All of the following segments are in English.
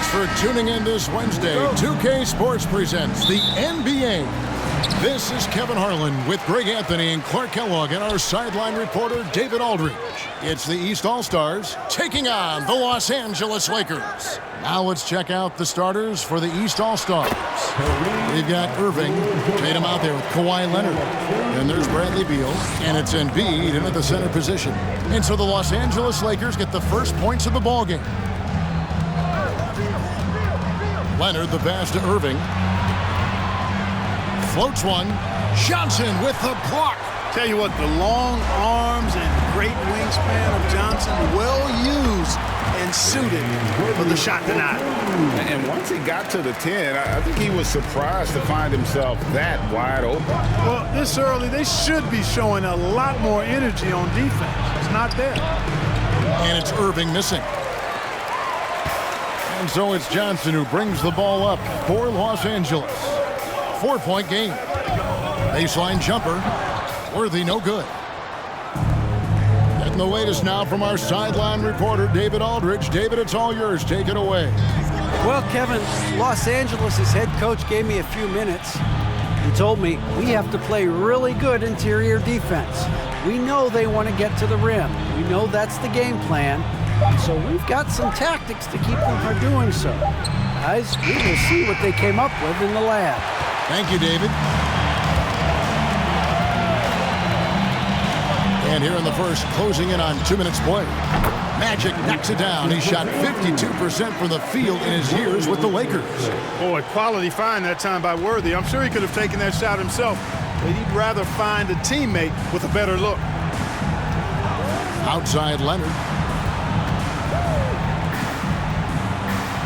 Thanks for tuning in this Wednesday. 2K Sports presents the NBA. This is Kevin Harlan with Greg Anthony and Clark Kellogg and our sideline reporter, David Aldridge. It's the East All-Stars taking on the Los Angeles Lakers. Now let's check out the starters for the East All-Stars. We've got Irving, Tatum out there with Kawhi Leonard. And there's Bradley Beal, and it's Embiid in at the center position. And so the Los Angeles Lakers get the first points of the ballgame. Leonard, the pass to Irving. Floats one. Johnson with the block. Tell you what, the long arms and great wingspan of Johnson, well used and suited for the shot tonight. And once he got to the 10, I think he was surprised to find himself that wide open. Well, this early, they should be showing a lot more energy on defense. It's not there. And it's Irving missing. And so it's Johnson who brings the ball up for Los Angeles. 4-point game. Baseline jumper. Worthy, no good. Getting the latest now from our sideline reporter, David Aldridge. David, it's all yours. Take it away. Well, Kevin, Los Angeles' head coach gave me a few minutes. He told me we have to play really good interior defense. We know they want to get to the rim. We know that's the game plan. So we've got some tactics to keep them from doing so. Guys, we will see what they came up with in the lab. Thank you, David. And here in the first, closing in on 2 minutes play. Magic knocks it down. He shot 52% from the field in his years with the Lakers. Boy, quality find that time by Worthy. I'm sure he could have taken that shot himself, but he'd rather find a teammate with a better look. Outside Leonard.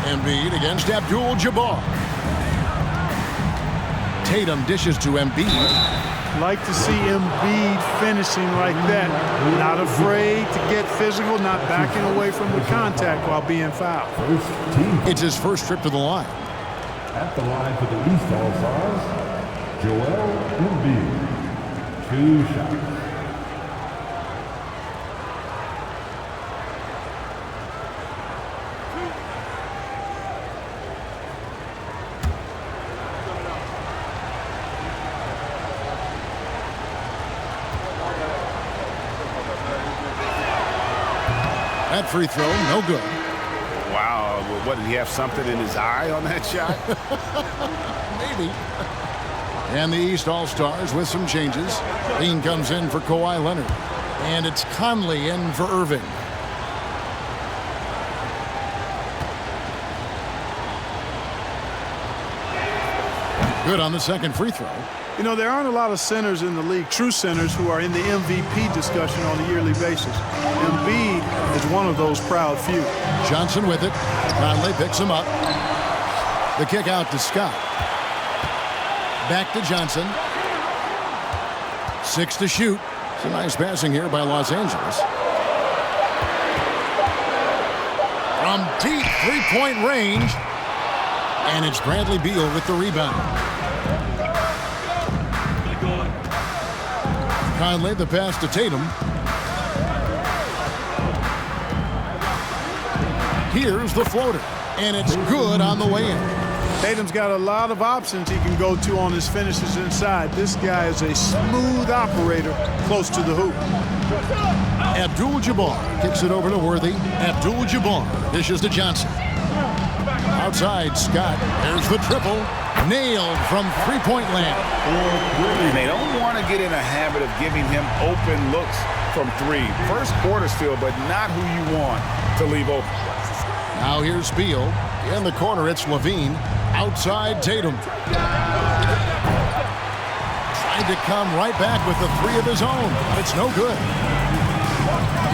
Embiid against Abdul-Jabbar. Tatum dishes to Embiid. Like to see Embiid finishing like that. Not afraid to get physical, not backing away from the contact while being fouled. It's his first trip to the line. At the line for the East All-Stars, Joel Embiid. 2 shots. That free throw, no good. Wow, what, did he have something in his eye on that shot? Maybe. And the East All-Stars with some changes. Dean comes in for Kawhi Leonard. And it's Conley in for Irving. Good on the second free throw. You know, there aren't a lot of centers in the league, true centers, who are in the MVP discussion on a yearly basis. Embiid is one of those proud few. Johnson with it. Conley picks him up. The kick out to Scott. Back to Johnson. 6 to shoot. Some nice passing here by Los Angeles. From deep three-point range. And it's Bradley Beal with the rebound. Conley, the pass to Tatum. Here's the floater, and it's good on the way in. Tatum's got a lot of options he can go to on his finishes inside. This guy is a smooth operator close to the hoop. Abdul-Jabbar kicks it over to Worthy. Abdul-Jabbar dishes to Johnson. Outside, Scott. There's the triple. Nailed from three-point land. And they don't want to get in a habit of giving him open looks from 3. First quarter still, but not who you want to leave open. Now here's Beal. In the corner, it's Levine. Outside, Tatum. Trying to come right back with the 3 of his own, but it's no good.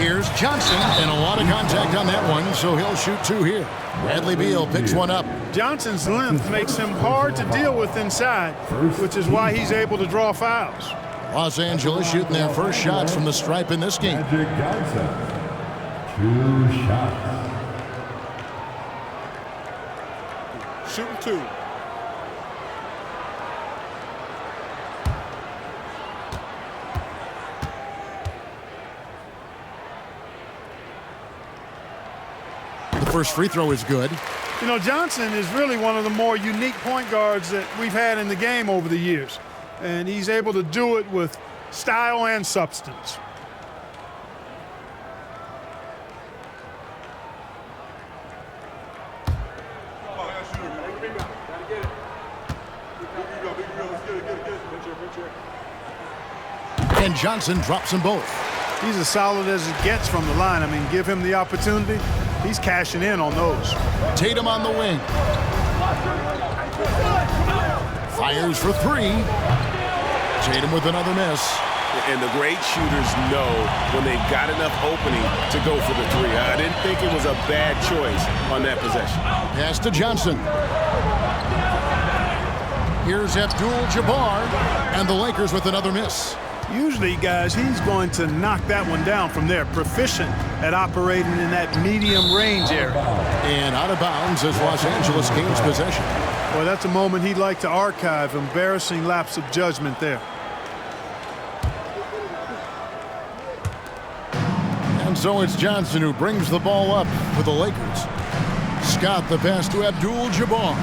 Here's Johnson, and a lot of contact on that one, so he'll shoot 2 here. Bradley Beal picks one up. Johnson's length makes him hard to deal with inside, which is why he's able to draw fouls. Los Angeles shooting their first shots from the stripe in this game. Magic Johnson. 2 shots. Shooting 2. The first free throw is good. You know, Johnson is really one of the more unique point guards that we've had in the game over the years. And he's able to do it with style and substance. And Johnson drops them both. He's as solid as it gets from the line. I mean, give him the opportunity, he's cashing in on those. Tatum on the wing. Fires for three. Tatum with another miss. And the great shooters know when they've got enough opening to go for the three. I didn't think it was a bad choice on that possession. Pass to Johnson. Here's Abdul-Jabbar, and the Lakers with another miss. Usually, guys, he's going to knock that one down from there. Proficient at operating in that medium range area. And out of bounds as Los Angeles gains possession. Well, that's a moment he'd like to archive. Embarrassing lapse of judgment there. And so it's Johnson who brings the ball up for the Lakers. Scott the pass to Abdul-Jabbar.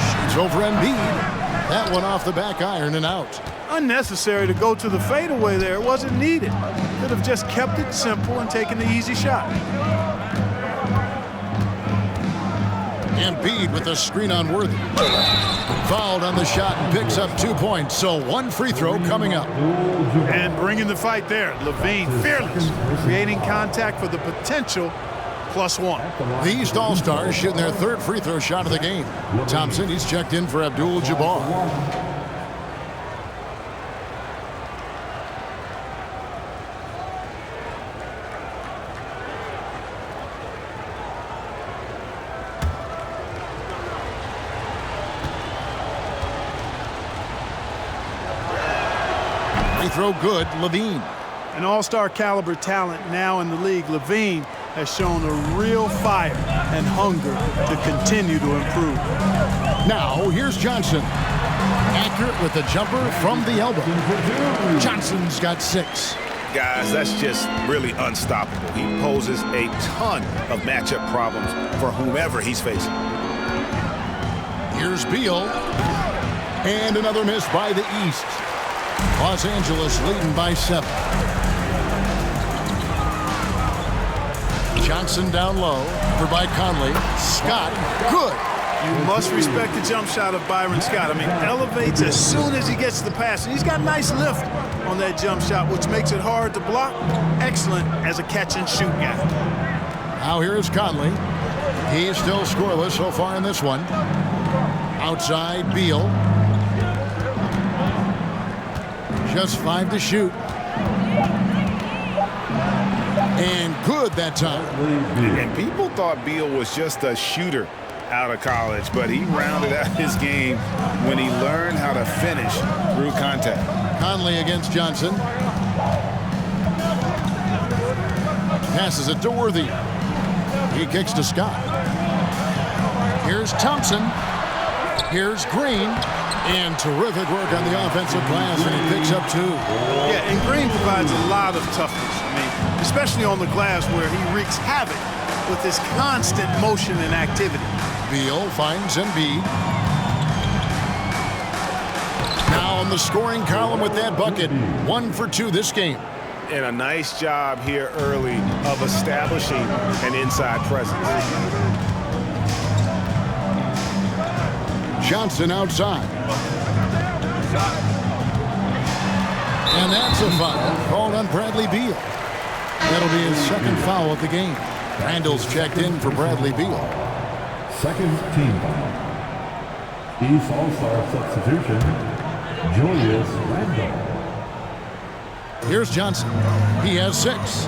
Shoots over Embiid. That one off the back iron and out. Unnecessary to go to the fadeaway there. It wasn't needed. Could have just kept it simple and taken the easy shot. Embiid with the screen on Worthy. Fouled on the shot and picks up 2 points. So one free throw coming up. And bringing the fight there. Levine, fearless. Creating contact for the potential +1. The East All-Stars shooting their third free throw shot of the game. Thompson, he's checked in for Abdul-Jabbar. Free throw good, Levine. An all-star caliber talent now in the league. Levine has shown a real fire and hunger to continue to improve. Now, here's Johnson. Accurate with the jumper from the elbow. Johnson's got 6. Guys, that's just really unstoppable. He poses a ton of matchup problems for whomever he's facing. Here's Beal. And another miss by the East. Los Angeles leading by 7. Johnson down low, over by Conley. Scott, good. You must respect the jump shot of Byron Scott. I mean, elevates as soon as he gets the pass. And he's got nice lift on that jump shot, which makes it hard to block. Excellent as a catch-and-shoot guy. Now here is Conley. He's still scoreless so far in this one. Outside, Beal. Just 5 to shoot. And good that time. And people thought Beal was just a shooter out of college, but he rounded out his game when he learned how to finish through contact. Conley against Johnson. Passes it to Worthy. He kicks to Scott. Here's Thompson. Here's Green. And terrific work on the offensive glass, and he picks up 2. Yeah, and Green provides a lot of toughness. I mean, especially on the glass where he wreaks havoc with his constant motion and activity. Beal finds Embiid. Now on the scoring column with that bucket. 1 for 2 this game. And a nice job here early of establishing an inside presence. Johnson outside. And that's a foul called on Bradley Beal. That'll be his second foul of the game. Randall's checked in for Bradley Beal. Second team foul. East All-Star substitution, Julius Randle. Here's Johnson. He has 6.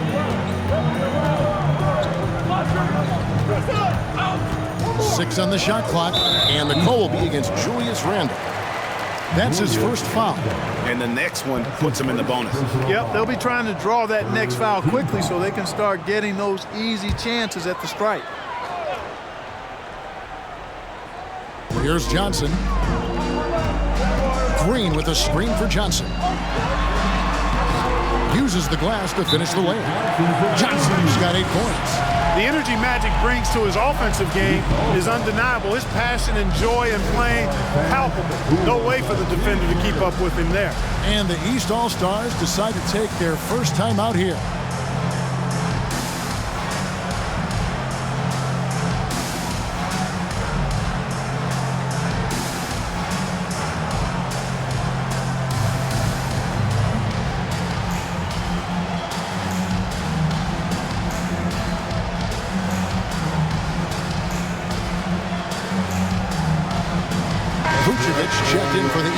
Six on the shot clock, and the call will be against Julius Randle. That's his first foul. And the next one puts him in the bonus. Yep, they'll be trying to draw that next foul quickly so they can start getting those easy chances at the stripe. Here's Johnson. Green with a screen for Johnson. Uses the glass to finish the layup. Johnson's got 8 points. The energy Magic brings to his offensive game is undeniable. His passion and joy in playing, palpable. No way for the defender to keep up with him there. And the East All-Stars decide to take their first time out here. Checked in for the East.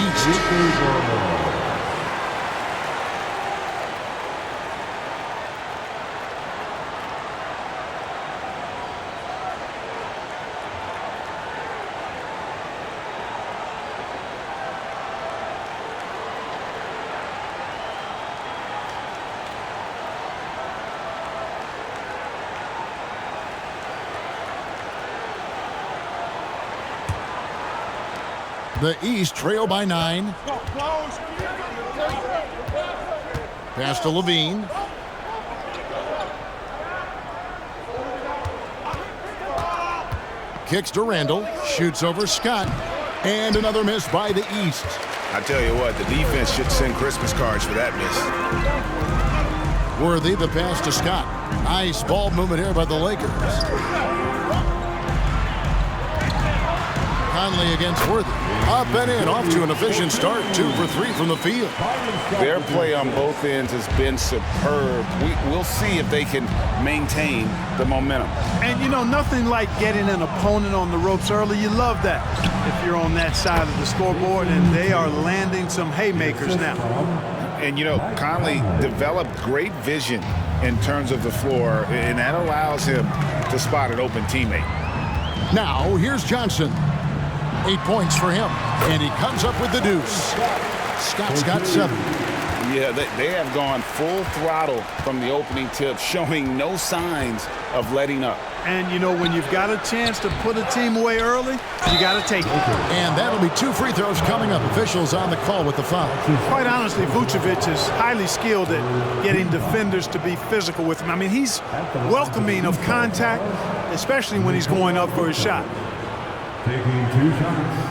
The East trail by 9. Pass to Levine. Kicks to Randall. Shoots over Scott. And another miss by the East. I tell you what, the defense should send Christmas cards for that miss. Worthy, the pass to Scott. Nice ball movement here by the Lakers. Conley against Worthy. Up and in, off to an efficient start. 2 for 3 from the field. Their play on both ends has been superb. We'll see if they can maintain the momentum. And, you know, nothing like getting an opponent on the ropes early. You love that if you're on that side of the scoreboard, and they are landing some haymakers now. And, you know, Conley developed great vision in terms of the floor, and that allows him to spot an open teammate. Now, here's Johnson. 8 points for him, and he comes up with the deuce. Scott's got 7. Yeah, they have gone full throttle from the opening tip, showing no signs of letting up. And, you know, when you've got a chance to put a team away early, you got to take it. And that'll be 2 free throws coming up. Officials on the call with the foul. Quite honestly, Vucevic is highly skilled at getting defenders to be physical with him. I mean, he's welcoming of contact, especially when he's going up for his shot. Taking 2 shots.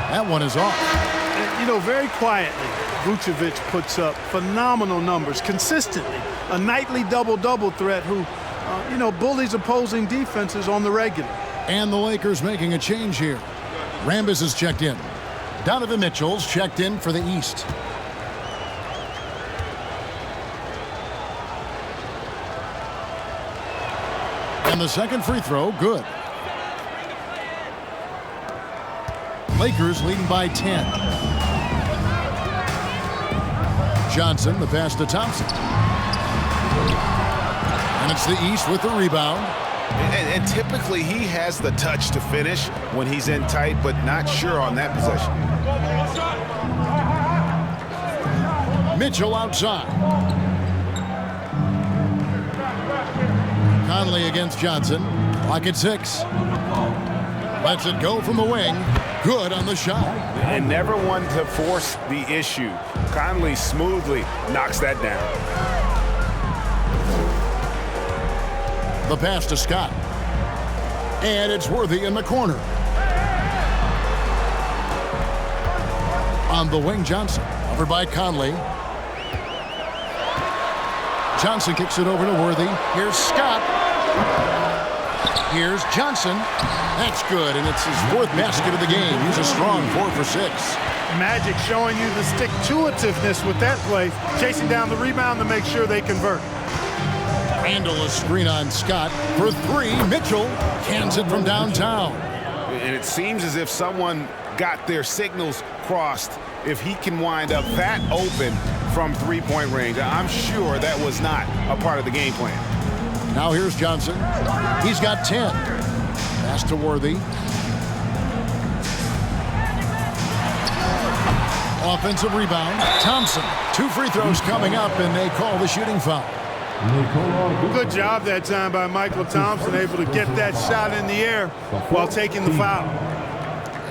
That one is off. And, you know, very quietly, Vucevic puts up phenomenal numbers consistently. A nightly double-double threat who, you know, bullies opposing defenses on the regular. And the Lakers making a change here. Rambis is checked in. Donovan Mitchell's checked in for the East. And the second free throw, good. Lakers leading by 10. Johnson, the pass to Thompson. And it's the East with the rebound. And typically he has the touch to finish when he's in tight, but not sure on that possession. Mitchell outside. Conley against Johnson. Clock at 6. Lets it go from the wing. Good on the shot. And never one to force the issue. Conley smoothly knocks that down. The pass to Scott. And it's Worthy in the corner. On the wing, Johnson. Over by Conley. Johnson kicks it over to Worthy. Here's Scott. Here's Johnson. That's good, and it's his 4th basket of the game. He's a strong 4 for 6. Magic showing you the stick-to-itiveness with that play, chasing down the rebound to make sure they convert. Randall a screen on Scott for 3. Mitchell cans it from downtown. And it seems as if someone got their signals crossed. If he can wind up that open from 3-point range, I'm sure that was not a part of the game plan. Now here's Johnson. He's got 10. Pass to Worthy. Offensive rebound. Thompson. 2 free throws coming up, and they call the shooting foul. Good job that time by Michael Thompson, able to get that shot in the air while taking the foul.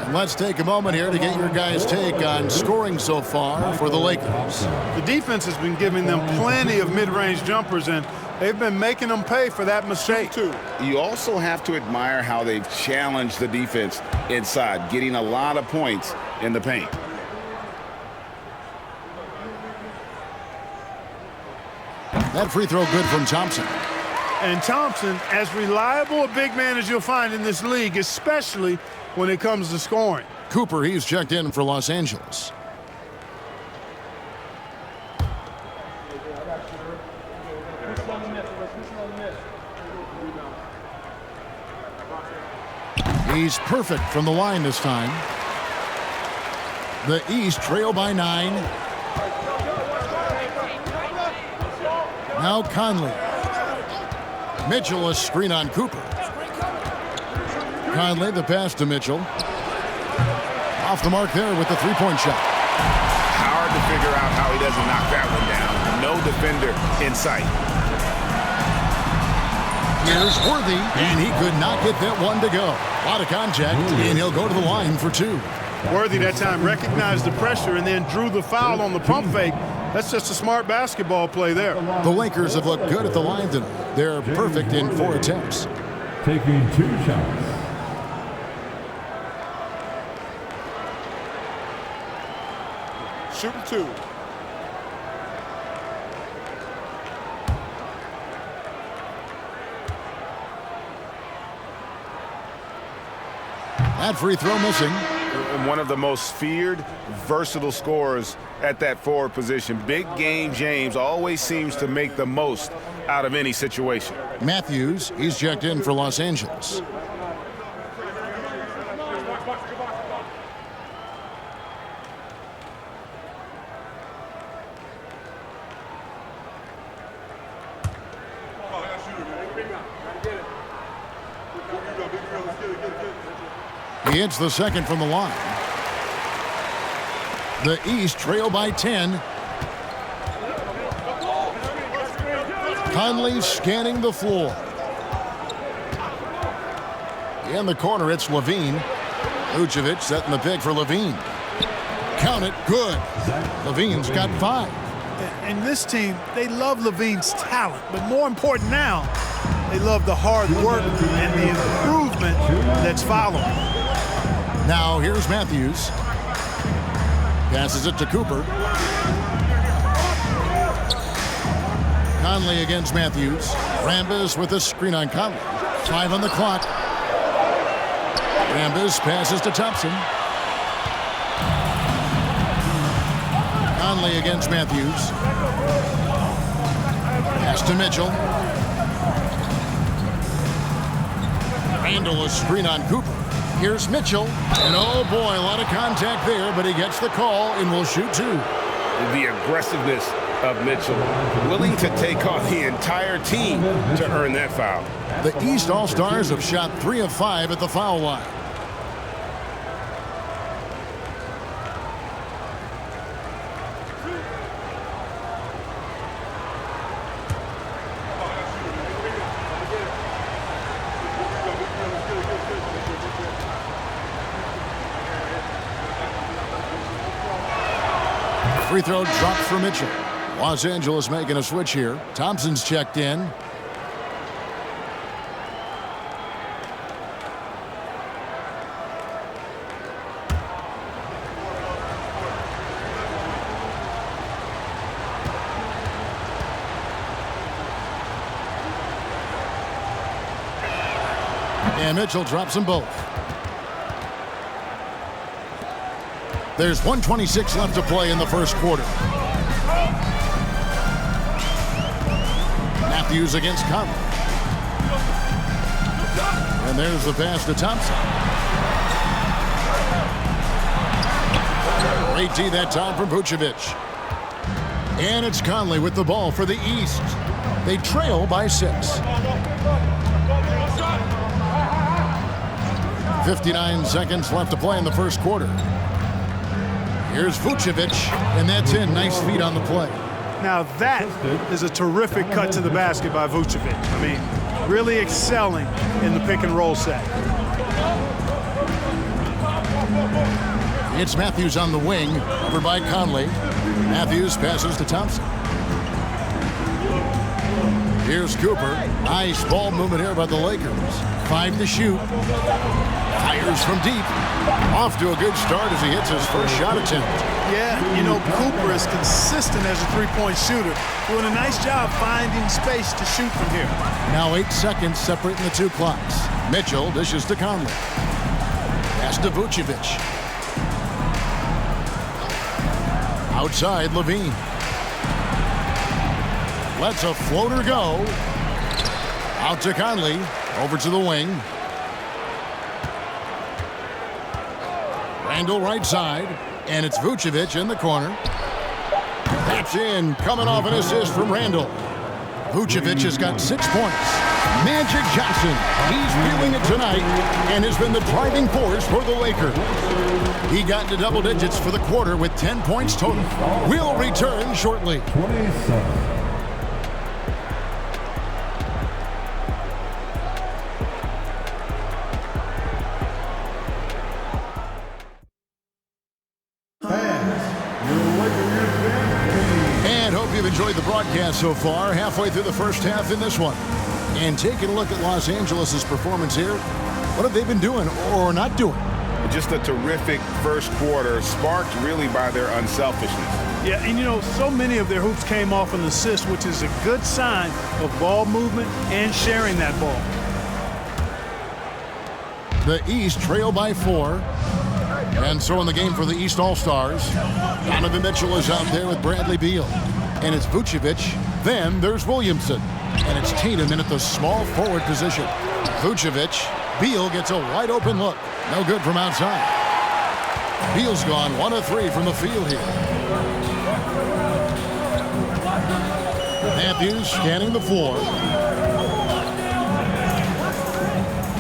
And let's take a moment here to get your guys' take on scoring so far for the Lakers. The defense has been giving them plenty of mid-range jumpers, and they've been making them pay for that mistake. You also have to admire how they've challenged the defense inside, getting a lot of points in the paint. That free throw good from Thompson. And Thompson, as reliable a big man as you'll find in this league, especially when it comes to scoring. Cooper, he's checked in for Los Angeles. He's perfect from the line this time. The East trail by 9. Now Conley. Mitchell, a screen on Cooper. Conley, the pass to Mitchell. Off the mark there with the three-point shot. Hard to figure out how he doesn't knock that one down. No defender in sight. Here's Worthy, and he could not get that one to go. A lot of contact, and he'll go to the line for 2. Worthy that time recognized the pressure and then drew the foul on the pump fake. That's just a smart basketball play there. The Lakers have looked good at the line tonight. They're perfect in 4 attempts. Taking 2 shots. Shooting 2. That free throw missing. One of the most feared, versatile scorers at that forward position. Big game James always seems to make the most out of any situation. Matthews, he's checked in for Los Angeles. He hits the second from the line. The East trail by 10. Conley scanning the floor. In the corner, it's Levine. Vucevic setting the pick for Levine. Count it, good. Levine's got 5. And this team, they love Levine's talent, but more important now, they love the hard work and the improvement that's following. Now here's Matthews. Passes it to Cooper. Conley against Matthews. Rambis with a screen on Conley. 5 on the clock. Rambis passes to Thompson. Conley against Matthews. Pass to Mitchell. Randall, a screen on Cooper. Here's Mitchell. And oh boy, a lot of contact there, but he gets the call and will shoot 2. The aggressiveness of Mitchell, willing to take on the entire team to earn that foul. The East All-Stars have shot 3 of 5 at the foul line. Free throw dropped for Mitchell. Los Angeles making a switch here. Thompson's checked in. And Mitchell drops them both. There's 1:26 left to play in the first quarter. Matthews against Conley. And there's the pass to Thompson. Great D that time from Vucevic. And it's Conley with the ball for the East. They trail by 6. 59 seconds left to play in the first quarter. Here's Vucevic, and that's in. Nice feed on the play. Now that is a terrific cut to the basket by Vucevic. I mean, really excelling in the pick and roll set. It's Matthews on the wing, over by Conley. Matthews passes to Thompson. Here's Cooper. Nice ball movement here by the Lakers. 5 to shoot. Fires from deep. Off to a good start as he hits his first shot attempt. Yeah, you know, Cooper is consistent as a three-point shooter, doing a nice job finding space to shoot from here. Now 8 seconds separating the two clocks. Mitchell dishes to Conley. Pass to Vucevic. Outside, Levine. Lets a floater go. Out to Conley. Over to the wing. Randall right side. And it's Vucevic in the corner. That's in. Coming off an assist from Randall. Vucevic has got 6 points. Magic Johnson. He's feeling it tonight and has been the driving force for the Lakers. He got into double digits for the quarter with 10 points total. We'll return shortly. 27. And hope you've enjoyed the broadcast so far. Halfway through the first half in this one. And taking a look at Los Angeles' performance here. What have they been doing or not doing? Just a terrific first quarter, sparked really by their unselfishness. Yeah, and you know, so many of their hoops came off an assist, which is a good sign of ball movement and sharing that ball. The East trail by 4. And so in the game for the East All-Stars, Donovan Mitchell is out there with Bradley Beal. And it's Vucevic. Then there's Williamson. And it's Tatum in at the small forward position. Vucevic. Beal gets a wide open look. No good from outside. Beal's gone 1 of 3 from the field here. Matthews scanning the floor.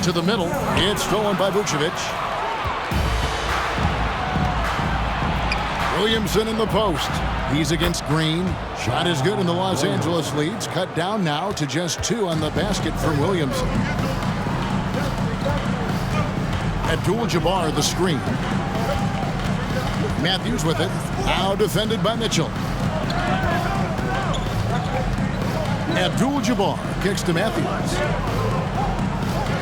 To the middle. It's stolen by Vucevic. Williamson in the post. He's against Green. Shot is good, and the Los Angeles leads cut down now to just 2 on the basket from Williamson. Abdul-Jabbar the screen. Matthews with it. Now defended by Mitchell. Abdul-Jabbar kicks to Matthews.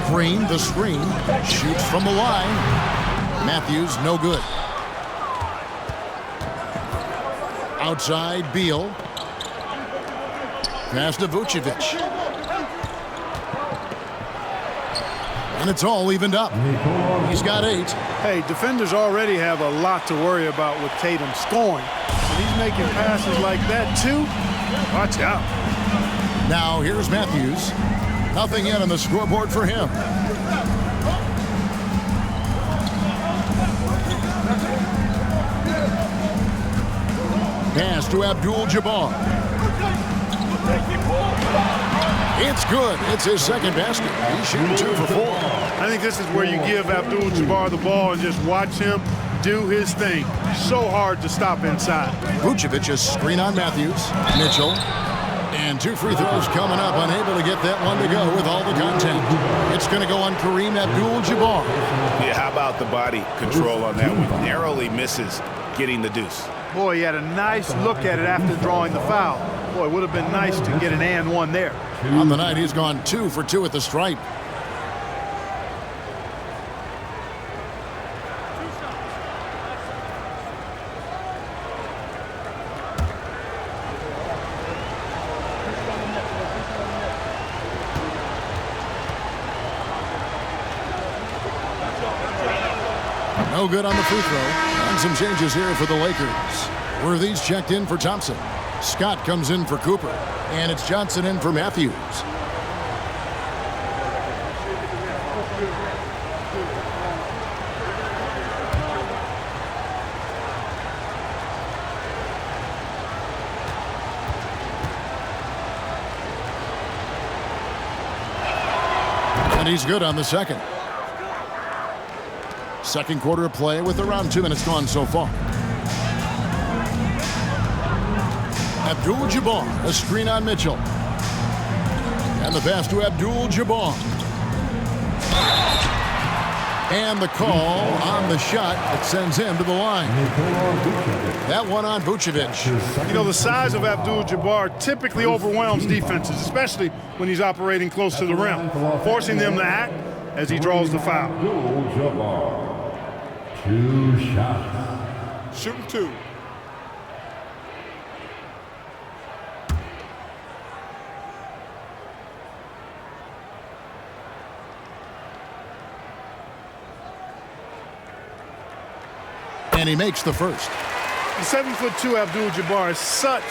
Green the screen. Shoots from the line. Matthews no good. Outside, Beal. Pass to Vucevic. And it's all evened up. He's got 8. Hey, defenders already have a lot to worry about with Tatum scoring. And he's making passes like that, too. Watch out. Now, here's Matthews. Nothing yet on the scoreboard for him. Pass to Abdul-Jabbar. It's good. It's his second basket. He's shooting 2 for 4. I think this is where you give Abdul-Jabbar the ball and just watch him do his thing. So hard to stop inside. Vucevic's screen on Matthews. Mitchell. And 2 free throws coming up. Unable to get that one to go with all the contact. It's going to go on Kareem Abdul-Jabbar. Yeah, how about the body control on that one? Narrowly misses getting the deuce. Boy, he had a nice look at it after drawing the foul. Boy, it would have been nice to get an and one there. On the night, he's gone 2 for 2 at the stripe. No good on the free throw. And some changes here for the Lakers. Worthy's checked in for Thompson. Scott comes in for Cooper. And it's Johnson in for Matthews. And he's good on the second. Second quarter of play with around 2 minutes gone so far. Abdul-Jabbar, a screen on Mitchell. And the pass to Abdul-Jabbar. And the call on the shot that sends him to the line. That one on Vucevic. You know, the size of Abdul-Jabbar typically overwhelms defenses, especially when he's operating close to the rim, forcing them to act as he draws the foul. Abdul-Jabbar, 2 shots. Shooting 2. And he makes the first. The 7'2" Abdul-Jabbar is such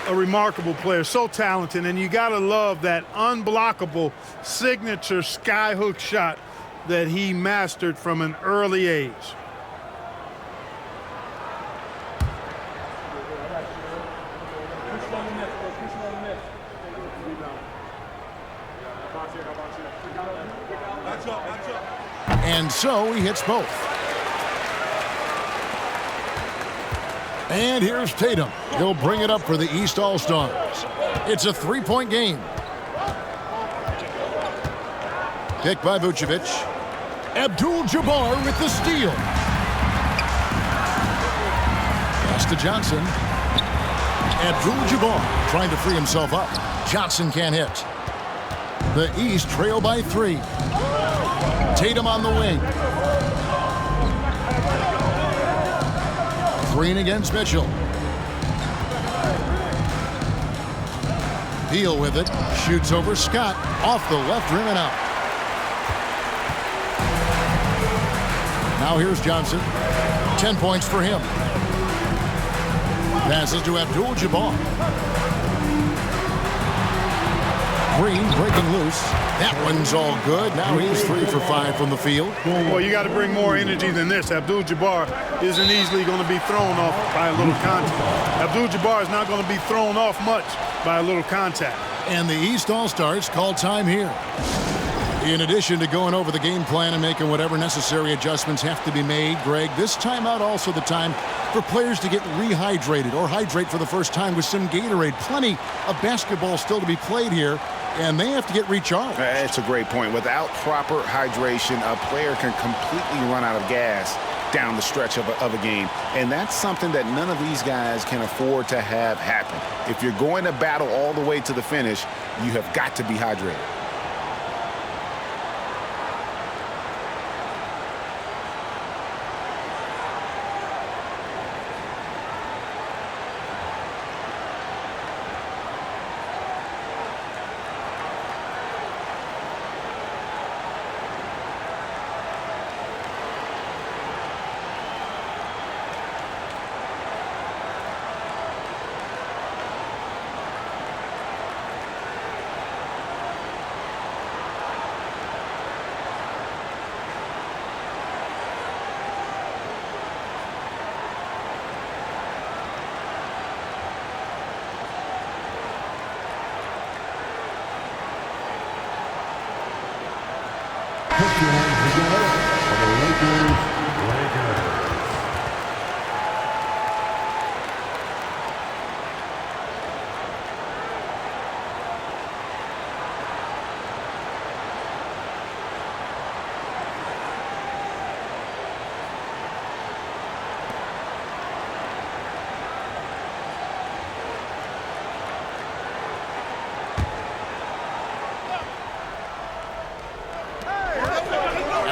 a remarkable player, so talented, and you gotta love that unblockable signature skyhook shot that he mastered from an early age. And so he hits both. And here's Tatum. He'll bring it up for the East All-Stars. It's a 3-point game. Picked by Vucevic. Abdul-Jabbar with the steal. Pass to Johnson. Abdul-Jabbar trying to free himself up. Johnson can't hit. The East trail by 3. Tatum on the wing. Green against Mitchell. Beal with it. Shoots over Scott. Off the left rim and out. Now here's Johnson. 10 points for him. Passes to Abdul-Jabbar. Green breaking loose. That one's all good. Now he's 3 for 5 from the field. Well, you got to bring more energy than this. Abdul-Jabbar isn't easily going to be thrown off by a little contact. Abdul-Jabbar is not going to be thrown off much by a little contact. And the East All-Stars call time here. In addition to going over the game plan and making whatever necessary adjustments have to be made, Greg, this timeout also the time for players to get rehydrated or hydrate for the first time with some Gatorade. Plenty of basketball still to be played here, and they have to get recharged. That's a great point. Without proper hydration, a player can completely run out of gas down the stretch of a game. And that's something that none of these guys can afford to have happen. If you're going to battle all the way to the finish, you have got to be hydrated. Put your hands together for the Lakers.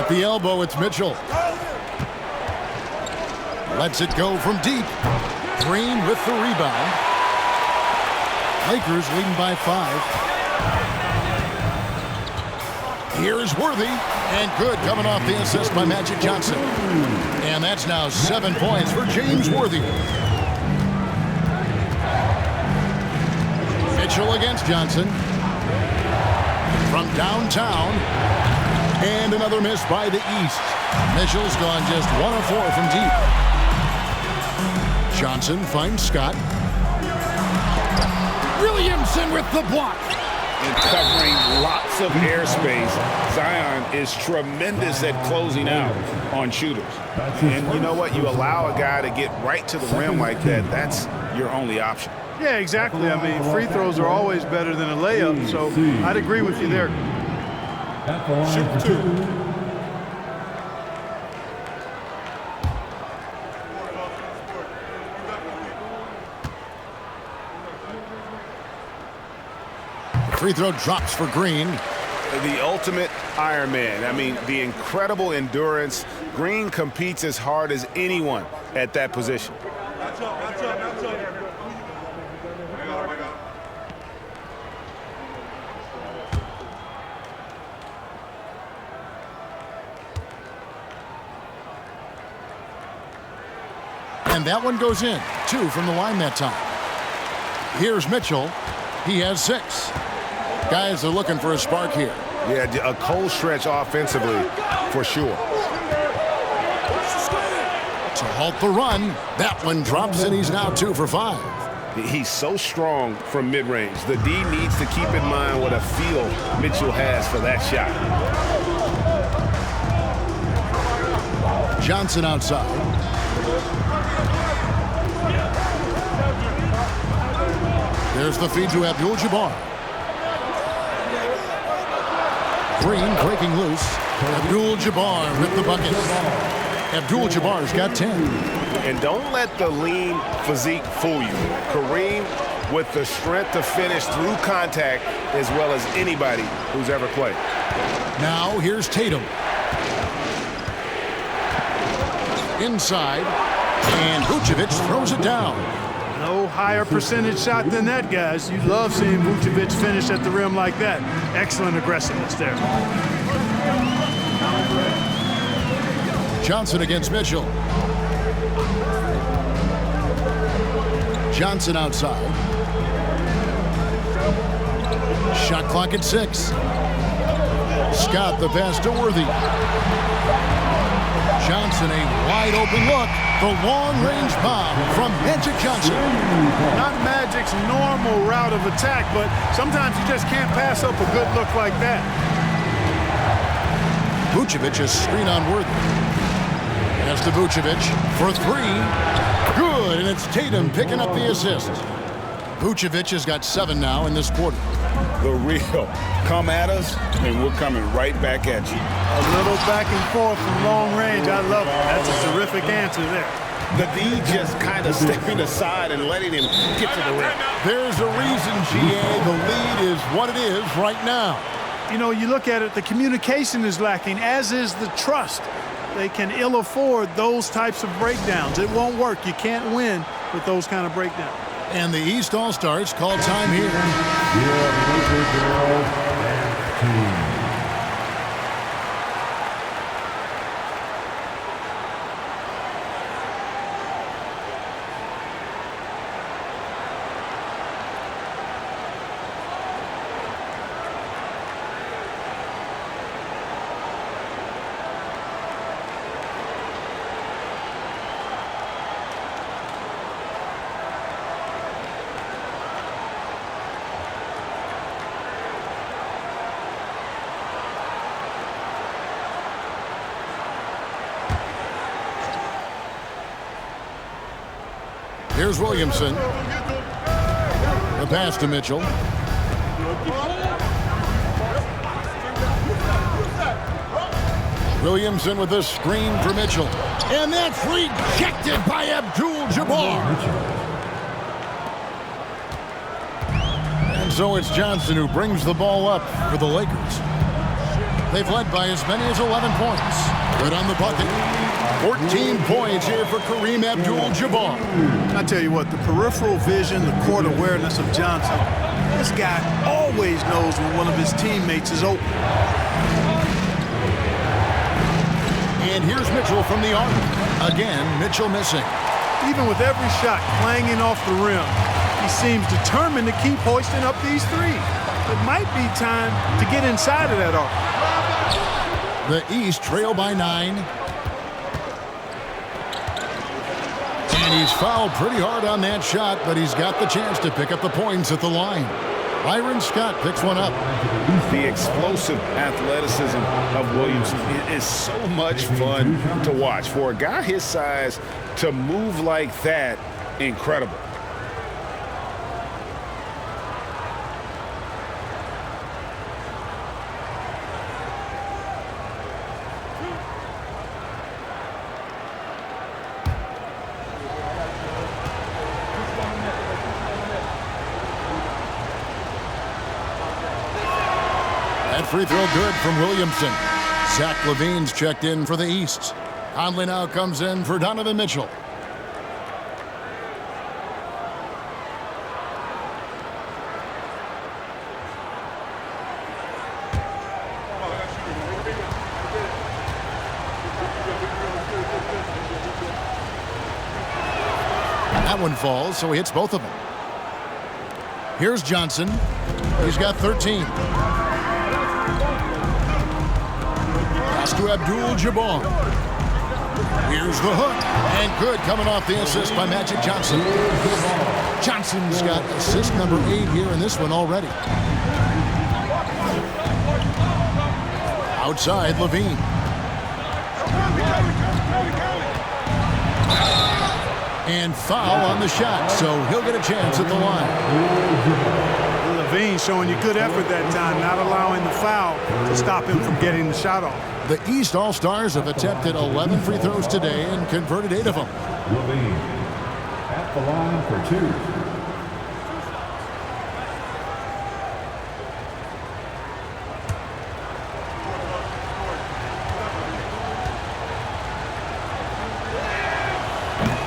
The elbow, it's Mitchell. Lets it go from deep. Green with the rebound. Lakers leading by 5. Here's Worthy, and good coming off the assist by Magic Johnson. And that's now 7 points for James Worthy. Mitchell against Johnson. From downtown. And another miss by the East. Mitchell's gone just 1 of 4 from deep. Johnson finds Scott. Williamson with the block. And covering lots of airspace. Zion is tremendous at closing out on shooters. And you know what? You allow a guy to get right to the rim like that, that's your only option. Yeah, exactly. I mean, free throws are always better than a layup, so I'd agree with you there. At the line for 2. Free throw drops for Green. The ultimate Ironman. I mean, the incredible endurance. Green competes as hard as anyone at that position. And that one goes in. 2 from the line that time. Here's Mitchell. He has 6. Guys are looking for a spark here. Yeah, a cold stretch offensively for sure. To halt the run, that one drops and he's now 2 for 5. He's so strong from mid-range. The D needs to keep in mind what a feel Mitchell has for that shot. Johnson outside. There's the feed to Abdul-Jabbar. Green breaking loose. Abdul-Jabbar with the bucket. Abdul-Jabbar's got 10. And don't let the lean physique fool you. Kareem with the strength to finish through contact as well as anybody who's ever played. Now here's Tatum. Inside. And Vucevic throws it down. No higher percentage shot than that, guys. You love seeing Vucevic finish at the rim like that. Excellent aggressiveness there. Johnson against Mitchell. Johnson outside. Shot clock at 6. Scott the pass to Worthy. Johnson a wide open look. The long-range bomb from Magic Johnson. Not Magic's normal route of attack, but sometimes you just can't pass up a good look like that. Vucevic is screen on Worthy. Pass to Vucevic for 3. Good, and it's Tatum picking up the assist. Vucevic has got 7 now in this quarter. The real come at us, and we're coming right back at you. A little back and forth from long range. I love it. That's a terrific answer there. The D just kind of stepping aside and letting him get to the rim. There's a reason, GA, the lead is what it is right now. You know, you look at it, the communication is lacking, as is the trust. They can ill afford those types of breakdowns. It won't work. You can't win with those kind of breakdowns. And the East All-Stars call time here. Here's Williamson. The pass to Mitchell. Williamson with a screen for Mitchell. And that's rejected by Abdul-Jabbar. And so it's Johnson who brings the ball up for the Lakers. They've led by as many as 11 points. Good on the bucket. 14 points here for Kareem Abdul-Jabbar. I tell you what, the peripheral vision, the court awareness of Johnson, this guy always knows when one of his teammates is open. And here's Mitchell from the arc. Again, Mitchell missing. Even with every shot clanging off the rim, he seems determined to keep hoisting up these threes. It might be time to get inside of that arc. The East trail by 9. And he's fouled pretty hard on that shot, but he's got the chance to pick up the points at the line. Byron Scott picks one up. The explosive athleticism of Williamson is so much fun to watch. For a guy his size to move like that, incredible. That free throw good from Williamson. Zach LaVine's checked in for the East. Conley now comes in for Donovan Mitchell. That one falls, so he hits both of them. Here's Johnson. He's got 13. Pass to Abdul-Jabbar. Here's the hook. And good, coming off the assist by Magic Johnson. Johnson's got assist number 8 here in this one already. Outside, LaVine. And foul on the shot, so he'll get a chance at the line. LaVine showing you good effort that time, not allowing the foul to stop him from getting the shot off. The East All-Stars have attempted 11 free throws today and converted 8 of them. LaVine at the line for 2.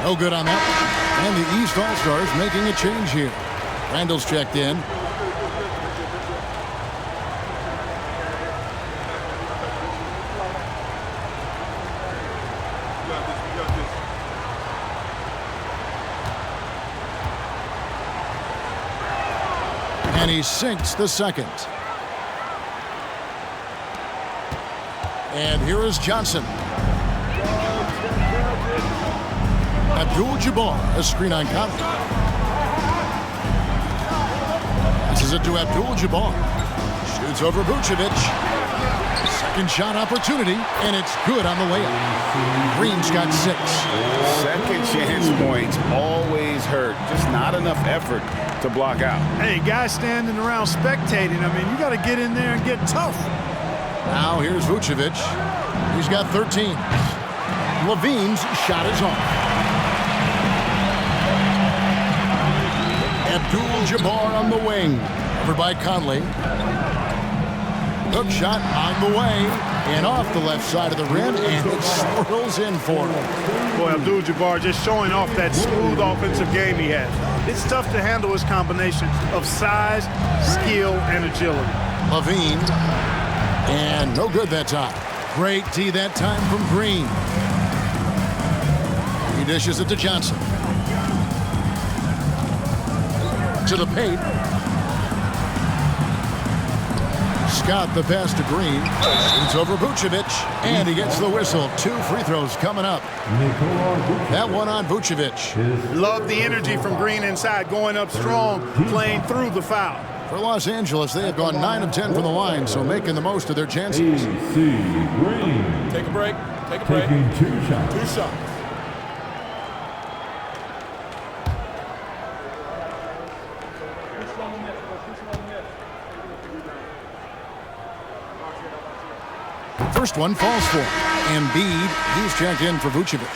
No good on that. And the East All-Stars making a change here. Randall's checked in. And he sinks the second. And here is Johnson. Abdul-Jabbar, a screen on Conley. Passes it to Abdul-Jabbar. Shoots over Vucevic. Second shot opportunity, and it's good on the layup. Green's got 6. Second chance points always hurt. Just not enough effort to block out. Hey, guys standing around spectating, I mean, you got to get in there and get tough. Now here's Vucevic. He's got 13. LaVine's shot is off. Abdul-Jabbar on the wing. Covered by Conley. Hook shot on the way. And off the left side of the rim. And it swirls in for him. Boy, Abdul-Jabbar just showing off that smooth offensive game he has. It's tough to handle his combination of size, skill, and agility. LaVine. And no good that time. Great D that time from Green. He dishes it to Johnson. To the paint. Scott the pass to Green. It's over Vucevic. And he gets the whistle. 2 free throws coming up. That one on Vucevic. Love the energy from Green inside, going up strong, playing through the foul. For Los Angeles, they have gone 9 of 10 from the line, so making the most of their chances. Green. Take a break. Take a break. Taking 2 shots. 2 shots. First one falls for him. Embiid, he's checked in for Vucevic.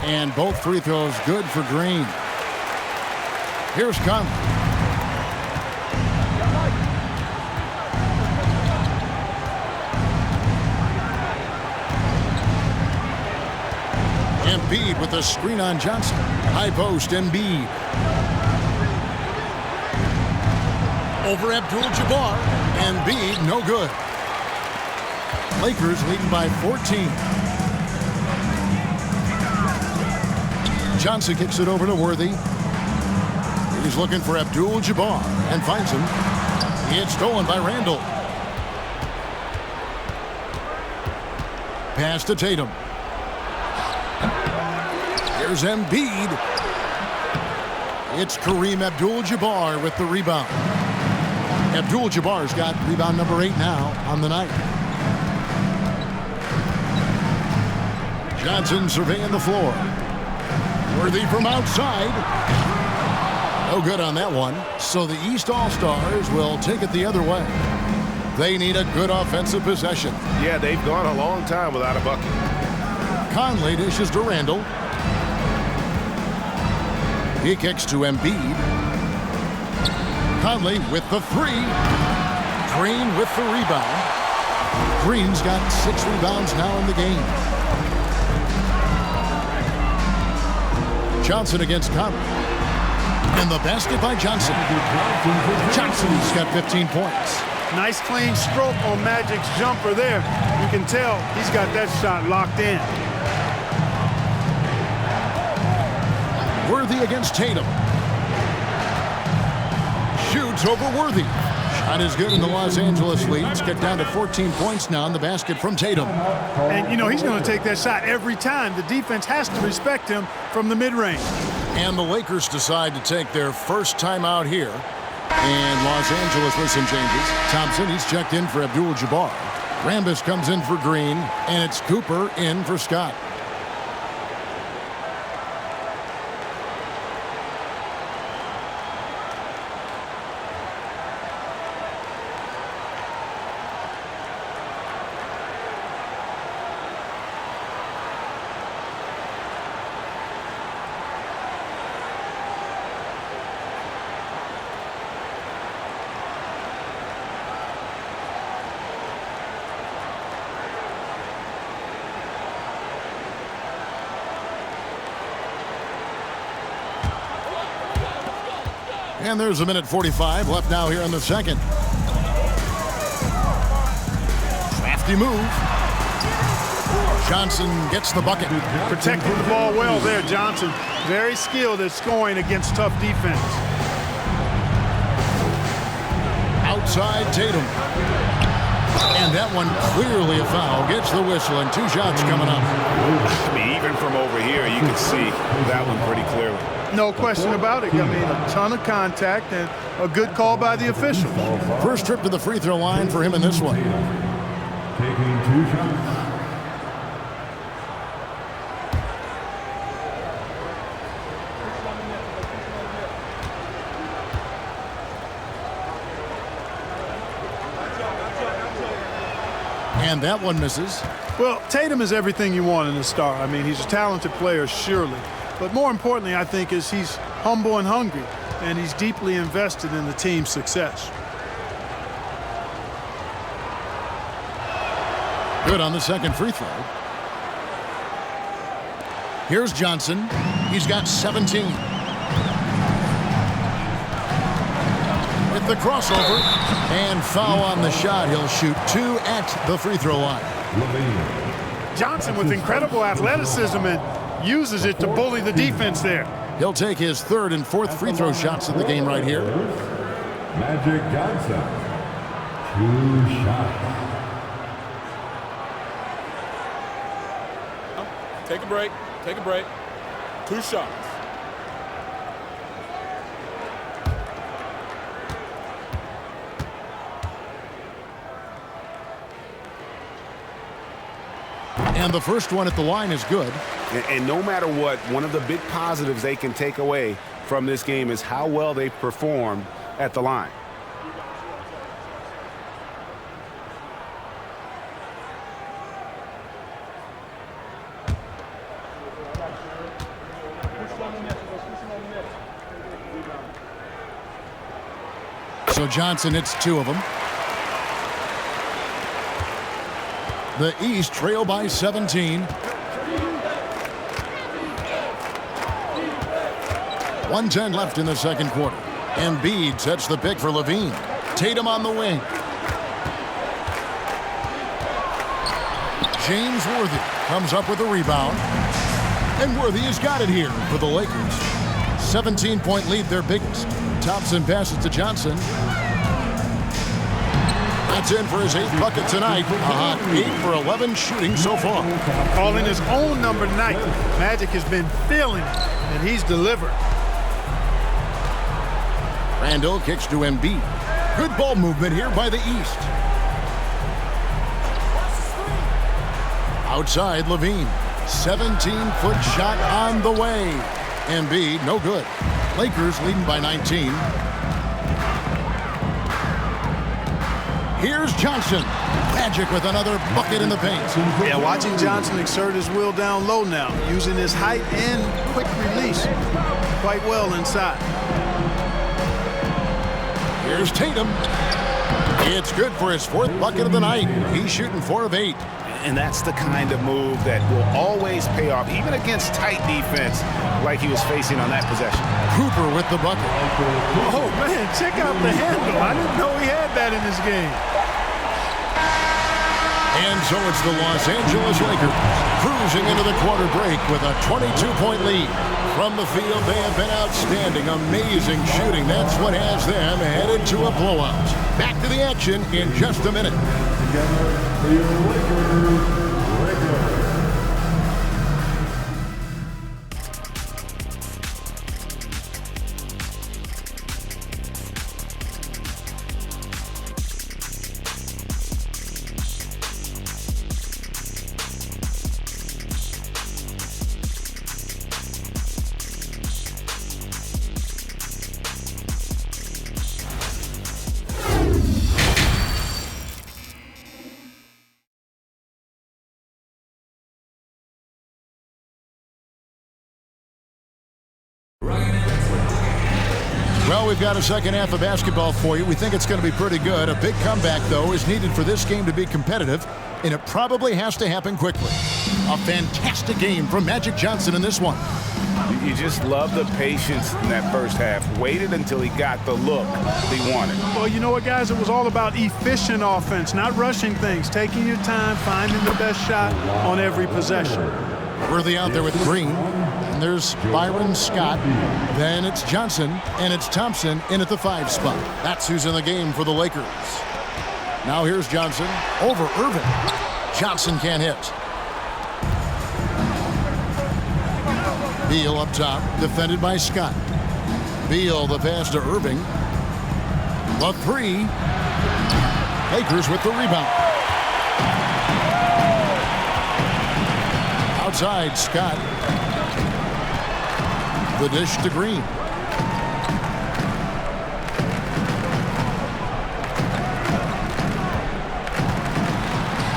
And both free throws good for Green. Here's Conley. Embiid with a screen on Johnson. High post, Embiid. Over Abdul-Jabbar. Embiid, no good. Lakers leading by 14. Johnson kicks it over to Worthy. He's looking for Abdul-Jabbar and finds him. It's stolen by Randall. Pass to Tatum. Here's Embiid. It's Kareem Abdul-Jabbar with the rebound. Abdul-Jabbar's got rebound number 8 now on the night. Johnson surveying the floor. Worthy from outside. No good on that one. So the East All-Stars will take it the other way. They need a good offensive possession. Yeah, they've gone a long time without a bucket. Conley dishes to Randall. He kicks to Embiid. Conley with the three. Green with the rebound. Green's got 6 rebounds now in the game. Johnson against Conley. And the basket by Johnson. Johnson's got 15 points. Nice clean stroke on Magic's jumper there. You can tell he's got that shot locked in. Worthy against Tatum. Shoots over Worthy. Shot is good in the Los Angeles leads. Get down to 14 points now in the basket from Tatum. And, you know, he's going to take that shot every time. The defense has to respect him from the mid-range. And the Lakers decide to take their first time out here. And Los Angeles with some changes. Thompson, he's checked in for Abdul-Jabbar. Rambis comes in for Green. And it's Cooper in for Scott. And there's a minute 45 left now here in the second. Crafty move. Johnson gets the bucket. Protecting the ball well there, Johnson. Very skilled at scoring against tough defense. Outside Tatum. And that one clearly a foul. Gets the whistle and 2 shots coming up. I mean, even from over here, you can see that one pretty clearly. No question about it. I mean, a ton of contact and a good call by the official. First trip to the free throw line for him in this one. Taking 2 shots. And that one misses. Well, Tatum is everything you want in a star. I mean, he's a talented player, surely. But more importantly, I think, is he's humble and hungry, and he's deeply invested in the team's success. Good on the second free throw. Here's Johnson. He's got 17. With the crossover and foul on the shot. He'll shoot 2 at the free throw line. Johnson with incredible athleticism and uses it to bully the defense there. He'll take his 3rd and 4th free throw shots of the game right here. Magic Johnson. 2 shots. Take a break. Take a break. 2 shots. And the first one at the line is good. And no matter what, one of the big positives they can take away from this game is how well they performed at the line. So Johnson hits 2 of them. The East trail by 17. 1:10 left in the second quarter. Embiid sets the pick for Levine. Tatum on the wing. James Worthy comes up with a rebound. And Worthy has got it here for the Lakers. 17-point lead, their biggest. Thompson passes to Johnson. That's in for his 8th bucket tonight. A hot 8 for 11 shooting so far. Calling his own number 9. Magic has been feeling it, and he's delivered. Randall kicks to Embiid. Good ball movement here by the East. Outside Levine. 17-foot shot on the way. Embiid, no good. Lakers leading by 19. Here's Johnson. Magic with another bucket in the paint. Yeah, watching Johnson exert his will down low now, using his height and quick release quite well inside. Here's Tatum. It's good for his 4th bucket of the night. He's shooting 4 of 8. And that's the kind of move that will always pay off, even against tight defense like he was facing on that possession. Cooper with the bucket. Oh, man, check out the handle. I didn't know he had that in his game. And so it's the Los Angeles Lakers cruising into the quarter break with a 22-point lead. From the field, they have been outstanding. Amazing shooting. That's what has them headed to a blowout. Back to the action in just a minute. Together for your Lakers. Well, we've got a second half of basketball for you. We think it's going to be pretty good. A big comeback, though, is needed for this game to be competitive, and it probably has to happen quickly. A fantastic game from Magic Johnson in this one. You just love the patience in that first half. Waited until he got the look he wanted. Well, you know what, guys? It was all about efficient offense, not rushing things, taking your time, finding the best shot on every possession. Worthy out there with Green. And there's Byron Scott. Then it's Johnson, and it's Thompson in at the 5 spot. That's who's in the game for the Lakers. Now here's Johnson over Irving. Johnson can't hit. Beal up top, defended by Scott. Beal the pass to Irving. The 3. Lakers with the rebound. Outside, Scott. The dish to Green.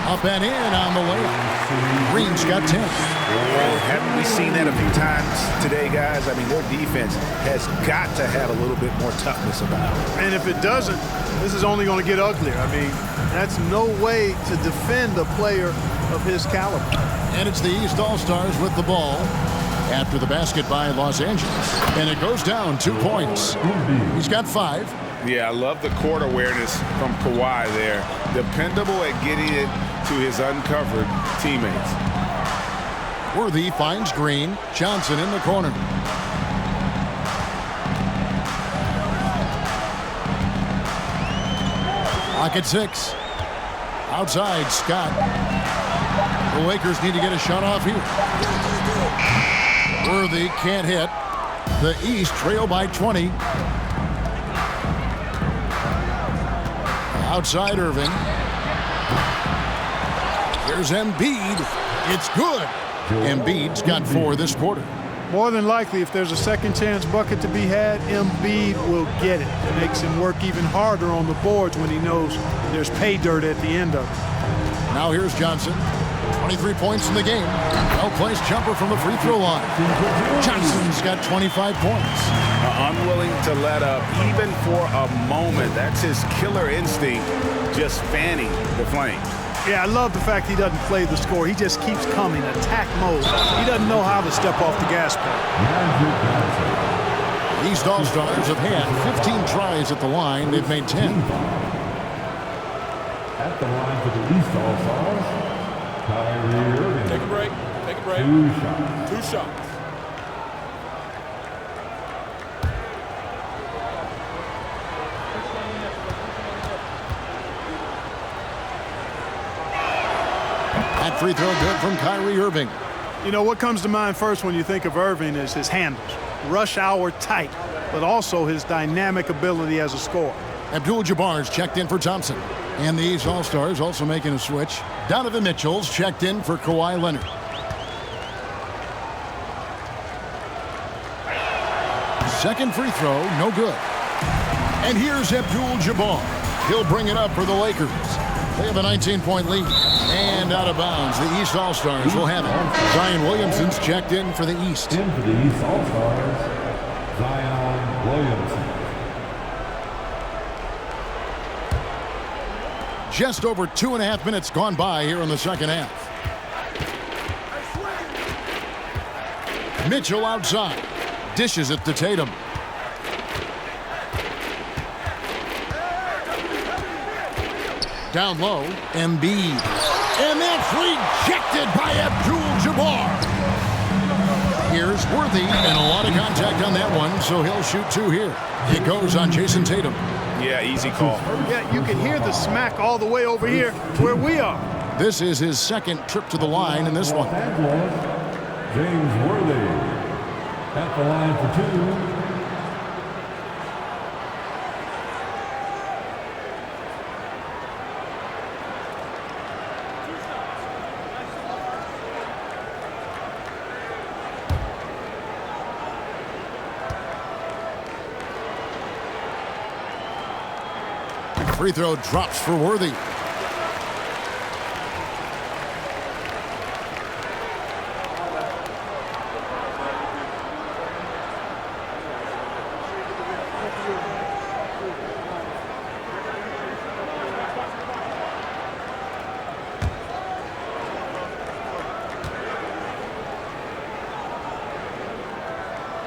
Up and in on the layup. Green's got 10. Well, haven't we seen that a few times today, guys? I mean, their defense has got to have a little bit more toughness about it. And if it doesn't, this is only going to get uglier. I mean, that's no way to defend a player of his caliber. And it's the East All-Stars with the ball after the basket by Los Angeles. And it goes down 2 points. He's got 5. Yeah, I love the court awareness from Kawhi there. Dependable at getting it to his uncovered teammates. Worthy finds Green. Johnson in the corner. Lock at 6. Outside, Scott. The Lakers need to get a shot off here. Worthy can't hit. The East trail by 20. Outside Irving. Here's Embiid. It's good. Embiid's got 4 this quarter. More than likely, if there's a second chance bucket to be had, Embiid will get it. It makes him work even harder on the boards when he knows there's pay dirt at the end of it. Now here's Johnson. 23 points in the game. Well-placed jumper from the free throw line. Johnson's got 25 points. Unwilling to let up even for a moment. That's his killer instinct, just fanning the flames. Yeah, I love the fact he doesn't play the score. He just keeps coming, attack mode. He doesn't know how to step off the gas pedal. These All-Stars have had 15 tries at the line. They've made 10. At the line for the East All-Stars, KYRIE Irving. Take a break. Take a break. 2 shots. 2 shots. That free throw good from KYRIE Irving. You know, what comes to mind first when you think of Irving is his handles. Rush hour tight, but also his dynamic ability as a scorer. Abdul-Jabbar's checked in for Thompson. And these All-Stars also making a switch. Donovan Mitchell's checked in for Kawhi Leonard. Second free throw, no good. And here's Abdul-Jabbar. He'll bring it up for the Lakers. They have a 19-point lead. And out of bounds, the East All-Stars will have it. Zion Williamson's checked in for the East. In for the East All-Stars, Zion Williamson. Just over 2.5 minutes gone by here in the second half. Mitchell outside. Dishes it to Tatum. Down low, Embiid. And that's rejected by Abdul-Jabbar. Here's Worthy, and a lot of contact on that one, so he'll shoot 2 here. It goes on Jason Tatum. Yeah, easy call. Yeah, you can hear the smack all the way over here where we are. This is his second trip to the line in this one. James Worthy at the line for 2. Free throw drops for Worthy.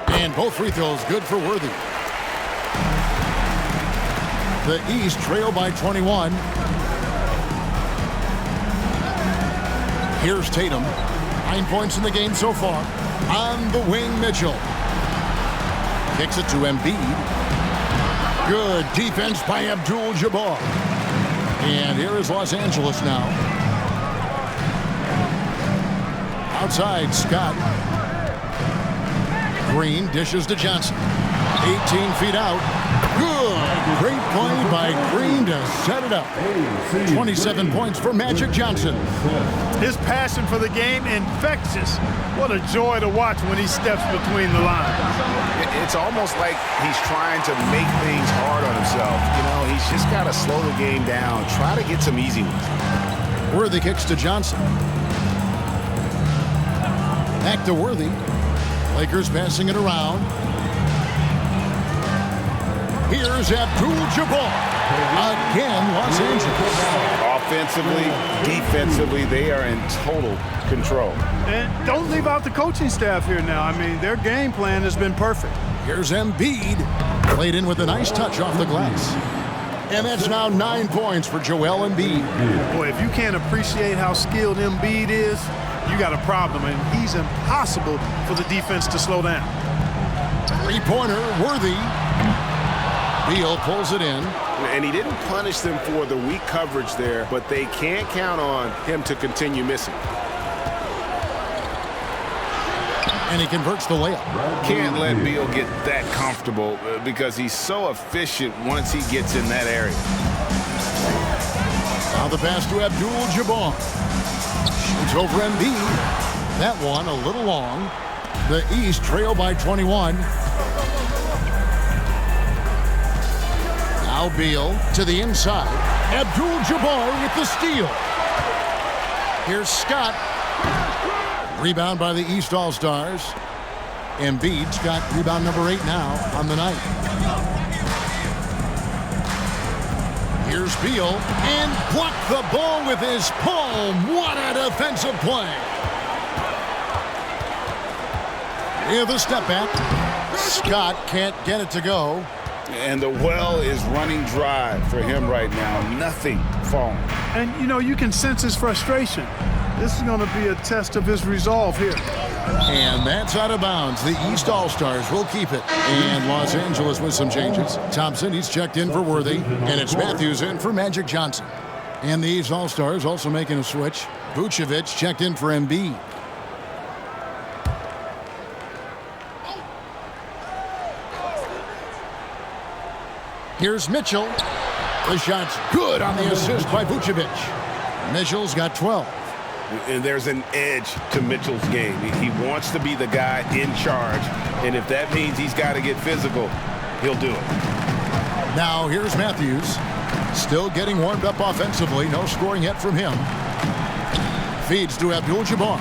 And both free throws good for Worthy. The East trail by 21. Here's Tatum. 9 points in the game so far. On the wing, Mitchell. Kicks it to Embiid. Good defense by Abdul-Jabbar. And here is Los Angeles now. Outside, Scott. Green dishes to Johnson. 18 feet out. Good. Great play by Green to set it up. 27 points for Magic Johnson. His passion for the game, infectious. What a joy to watch when he steps between the lines. It's almost like he's trying to make things hard on himself. You know, he's just got to slow the game down. Try to get some easy ones. Worthy kicks to Johnson. Back to Worthy. Lakers passing it around. Here's Abdul-Jabbar. Again, Los Angeles. Offensively, defensively, they are in total control. And don't leave out the coaching staff here now. I mean, their game plan has been perfect. Here's Embiid. Played in with a nice touch off the glass. And that's now 9 points for Joel Embiid. Boy, if you can't appreciate how skilled Embiid is, you got a problem. And he's impossible for the defense to slow down. Three-pointer, Worthy. Beal pulls it in. And he didn't punish them for the weak coverage there, but they can't count on him to continue missing. And he converts the layup. Can't let Beal get that comfortable because he's so efficient once he gets in that area. Now the pass to Abdul-Jabbar. Shoots over Embiid. That one a little long. The East trail by 21. Now Beal to the inside. Abdul-Jabbar with the steal. Here's Scott. Rebound by the East All-Stars. Embiid's got rebound number 8 now on the night. Here's Beal and blocked the ball with his palm. What a defensive play. Yeah, the step back. Scott can't get it to go. And the well is running dry for him right now. Nothing falling. And, you know, you can sense his frustration. This is going to be a test of his resolve here. And that's out of bounds. The East All-Stars will keep it. And Los Angeles with some changes. Thompson, he's checked in for Worthy. And it's Matthews in for Magic Johnson. And the East All-Stars also making a switch. Vucevic checked in for Embiid. Here's Mitchell. The shot's good on the assist by Vucevic. Mitchell's got 12. And there's an edge to Mitchell's game. He wants to be the guy in charge, and if that means he's got to get physical, he'll do it. Now here's Matthews. Still getting warmed up offensively. No scoring yet from him. Feeds to Abdul-Jabbar.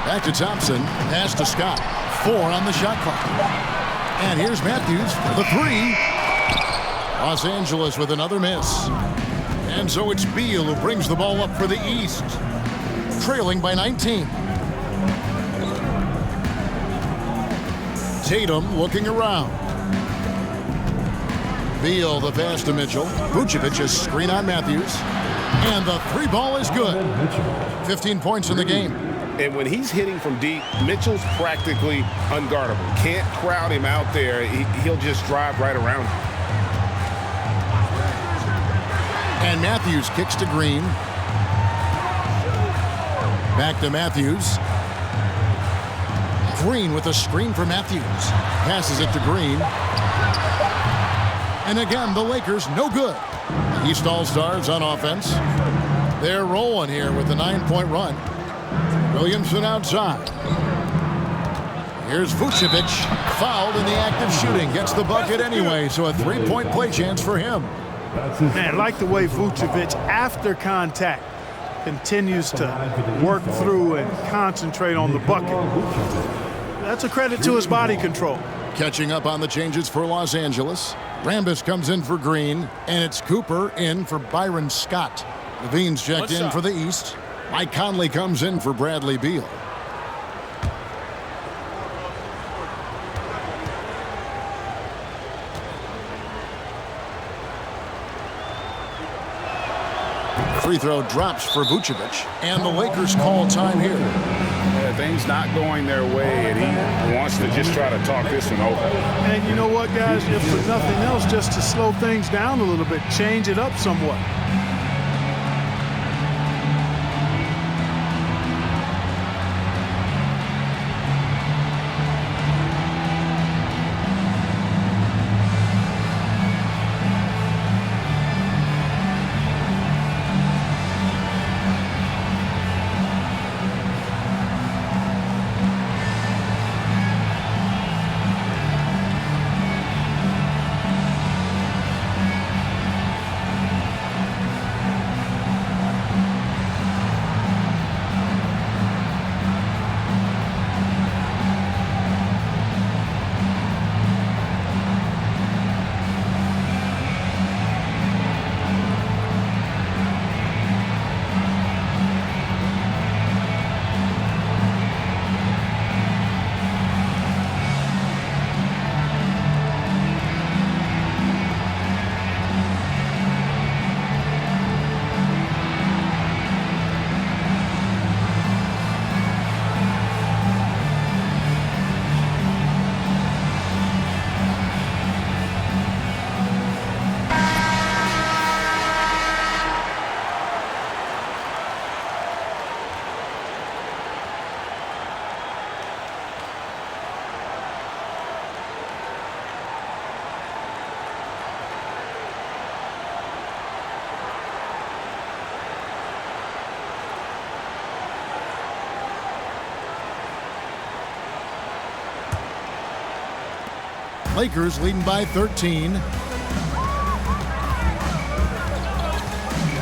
Back to Thompson. Pass to Scott. 4 on the shot clock. And here's Matthews for the 3. Los Angeles with another miss. And so it's Beal who brings the ball up for the East. Trailing by 19. Tatum looking around. Beal the pass to Mitchell. Vucevic is screen on Matthews. And the 3 ball is good. 15 points in the game. And when he's hitting from deep, Mitchell's practically unguardable. Can't crowd him out there. He'll just drive right around him. And Matthews kicks to Green. Back to Matthews. Green with a screen for Matthews. Passes it to Green. And again, the Lakers no good. East All-Stars on offense. They're rolling here with a 9-point run. Williamson outside. Here's Vucevic. Fouled in the act of shooting. Gets the bucket anyway, so a 3-point play chance for him. Man, I like the way Vucevic, after contact, continues to work through and concentrate on the bucket. That's a credit to his body control. Catching up on the changes for Los Angeles. Rambis comes in for Green, and it's Cooper in for Byron Scott. Levine's checked in for the East. Mike Conley comes in for Bradley Beal. Free throw drops for Vucevic, and the Lakers call time here. Yeah, things not going their way, and he wants to just try to talk this one over. And you know what, guys? If for nothing else, just to slow things down a little bit, change it up somewhat. Lakers leading by 13.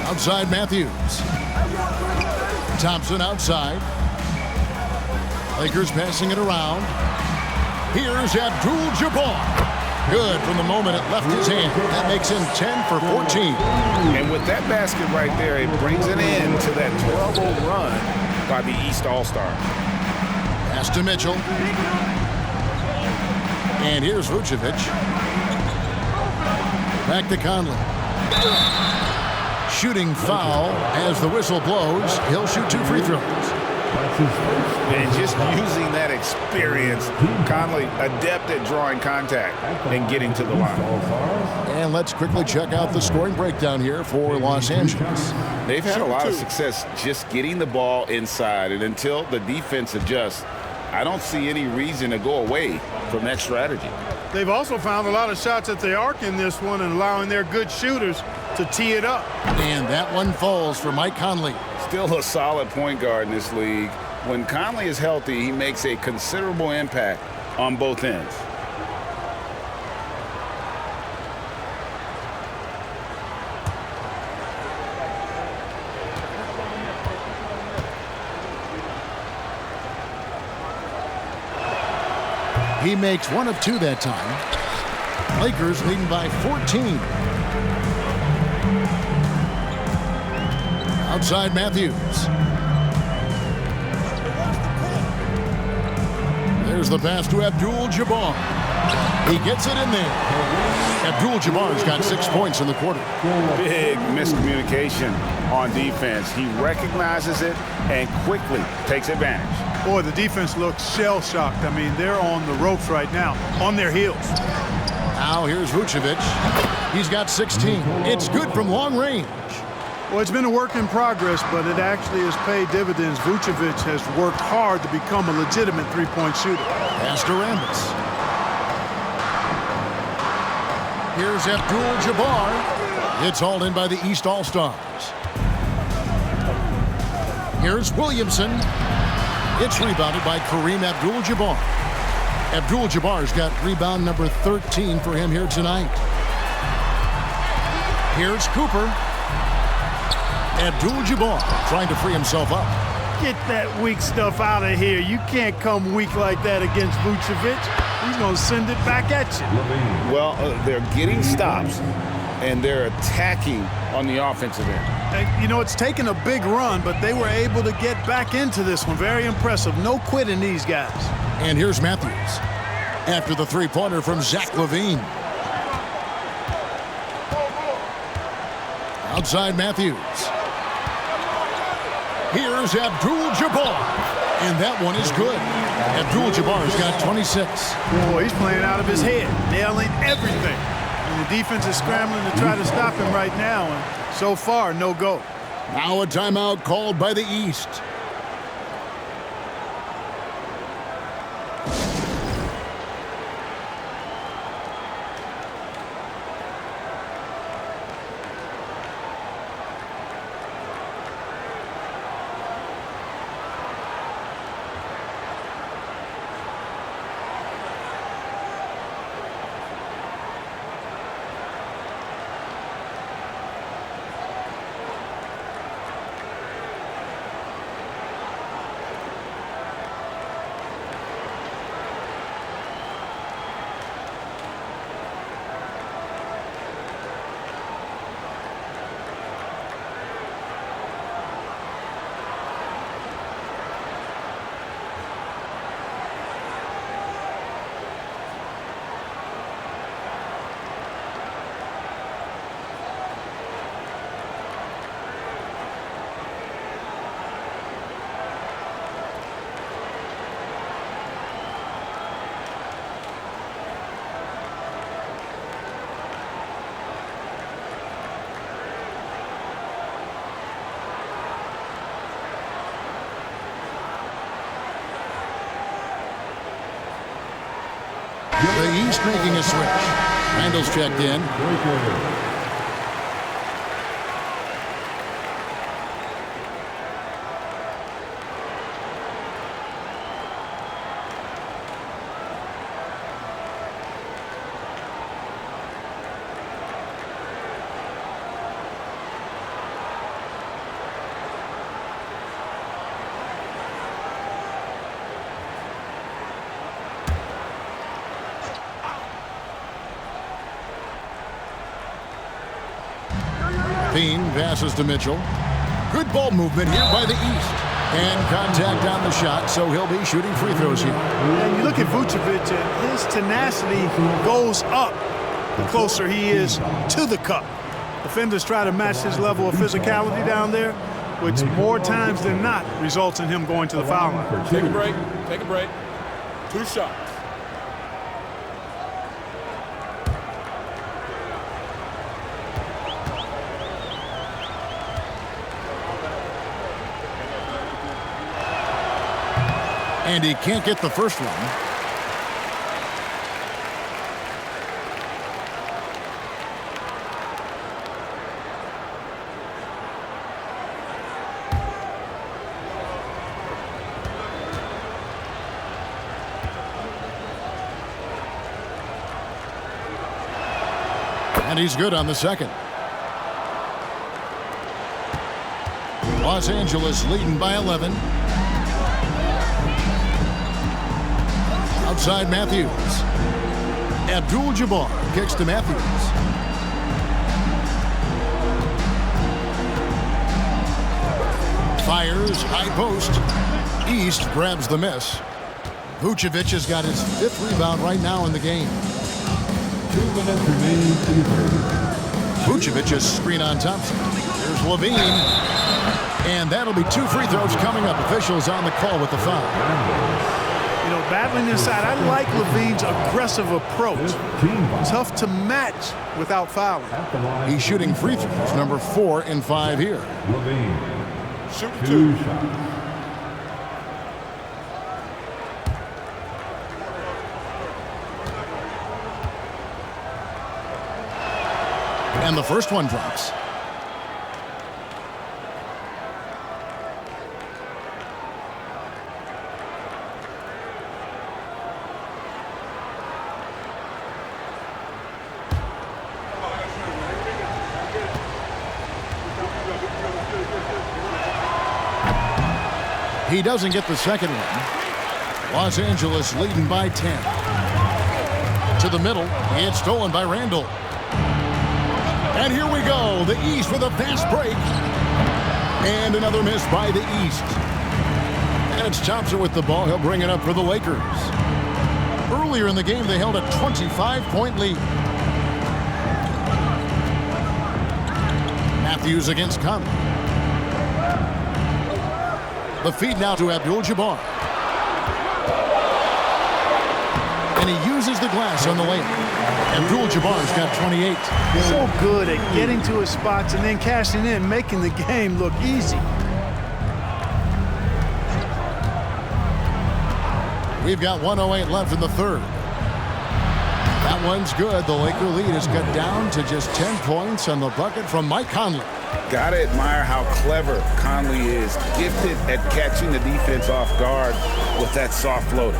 Outside Matthews. Thompson outside. Lakers passing it around. Here's Abdul-Jabbar. Good from the moment it left his hand. That makes him 10 for 14. And with that basket right there, it brings an end to that 12-0 run by the East All-Stars. Pass to Mitchell. And here's Vucevic. Back to Conley. Shooting foul as the whistle blows. He'll shoot 2 free throws. And just using that experience, Conley adept at drawing contact and getting to the line. And let's quickly check out the scoring breakdown here for Los Angeles. They've had a lot of success just getting the ball inside, and until the defense adjusts, I don't see any reason to go away from that strategy. They've also found a lot of shots at the arc in this one and allowing their good shooters to tee it up. And that one falls for Mike Conley. Still a solid point guard in this league. When Conley is healthy, he makes a considerable impact on both ends. He makes 1 of 2 that time. Lakers leading by 14. Outside Matthews. There's the pass to Abdul-Jabbar. He gets it in there. Abdul-Jabbar's got 6 points in the quarter. Big miscommunication on defense. He recognizes it and quickly takes advantage. Boy, the defense looks shell-shocked. I mean, they're on the ropes right now, on their heels. Now here's Vucevic. He's got 16. It's good from long range. Well, it's been a work in progress, but it actually has paid dividends. Vucevic has worked hard to become a legitimate three-point shooter. Pass to Rambis. Here's Abdul-Jabbar. It's hauled in by the East All-Stars. Here's Williamson. It's rebounded by Kareem Abdul-Jabbar. Abdul-Jabbar's got rebound number 13 for him here tonight. Here's Cooper. Abdul-Jabbar trying to free himself up. Get that weak stuff out of here. You can't come weak like that against Vucevic. He's going to send it back at you. Well, they're getting stops, and they're attacking on the offensive end. You know, it's taken a big run, but they were able to get back into this one. Very impressive. No quitting these guys. And here's Matthews. After the three-pointer from Zach LaVine. Outside Matthews. Here's Abdul-Jabbar. And that one is good. Abdul-Jabbar's got 26. Boy, he's playing out of his head, nailing everything. And the defense is scrambling to try to stop him right now. And so far, no go. Now a timeout called by the East. The East making a switch. Randall's checked in. Bean passes to Mitchell. Good ball movement here by the East. And contact on the shot, so he'll be shooting free throws here. And you look at Vucevic, and his tenacity goes up the closer he is to the cup. Defenders try to match his level of physicality down there, which more times than not results in him going to the foul line. Take a break. Take a break. 2 shots. And he can't get the first one. And he's good on the second. Los Angeles leading by 11. Outside Matthews. Abdul-Jabbar kicks to Matthews. Fires, high post. East grabs the miss. Vucevic has got his 5th rebound right now in the game. 2 minutes remaining in the third. Vucevic's screen on Thompson. Here's Levine. And that'll be 2 free throws coming up. Officials on the call with the foul. You know, battling inside, I like Levine's aggressive approach. Tough to match without fouling. He's shooting free throws, number 4 in 5 here. Levine. Shoot 2 2. shots. And the first one drops. He doesn't get the second one. Los Angeles leading by 10. To the middle. It's stolen by Randall. And here we go. The East with a fast break. And another miss by the East. And it's Thompson with the ball. He'll bring it up for the Lakers. Earlier in the game, they held a 25-point lead. Matthews against Conley. The feed now to Abdul-Jabbar. And he uses the glass on the layup. Abdul-Jabbar's got 28. So good at getting to his spots and then cashing in, making the game look easy. We've got 1:08 left in the third. That one's good. The Laker lead is cut down to just 10 points on the bucket from Mike Conley. Gotta admire how clever Conley is. Gifted at catching the defense off guard with that soft floater.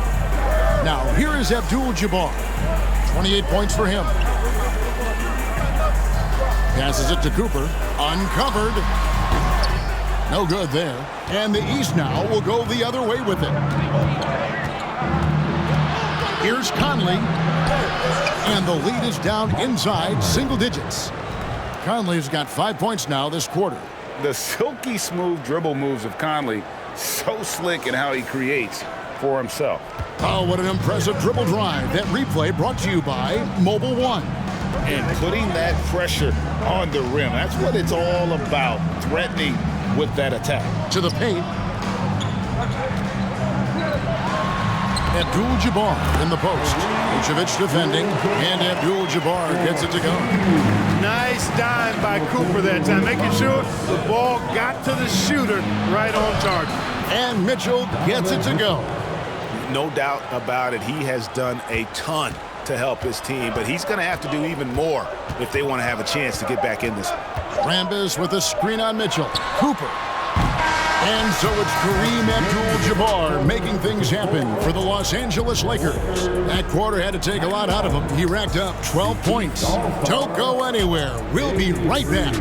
Now, here is Abdul-Jabbar. 28 points for him. Passes it to Cooper. Uncovered. No good there. And the East now will go the other way with it. Here's Conley. And the lead is down inside single digits. Conley's got 5 points now this quarter. The silky smooth dribble moves of Conley, so slick in how he creates for himself. Oh, what an impressive dribble drive. That replay brought to you by Mobile One. And putting that pressure on the rim, that's what it's all about, threatening with that attack. To the paint. Abdul-Jabbar in the post. Vucevic defending, and Abdul-Jabbar gets it to go. Nice dime by Cooper that time, making sure the ball got to the shooter right on target. And Mitchell gets it to go. No doubt about it. He has done a ton to help his team, but he's going to have to do even more if they want to have a chance to get back in this. Rambis with a screen on Mitchell. Cooper. And so it's Kareem Abdul-Jabbar making things happen for the Los Angeles Lakers. That quarter had to take a lot out of him. He racked up 12 points. Don't go anywhere. We'll be right back.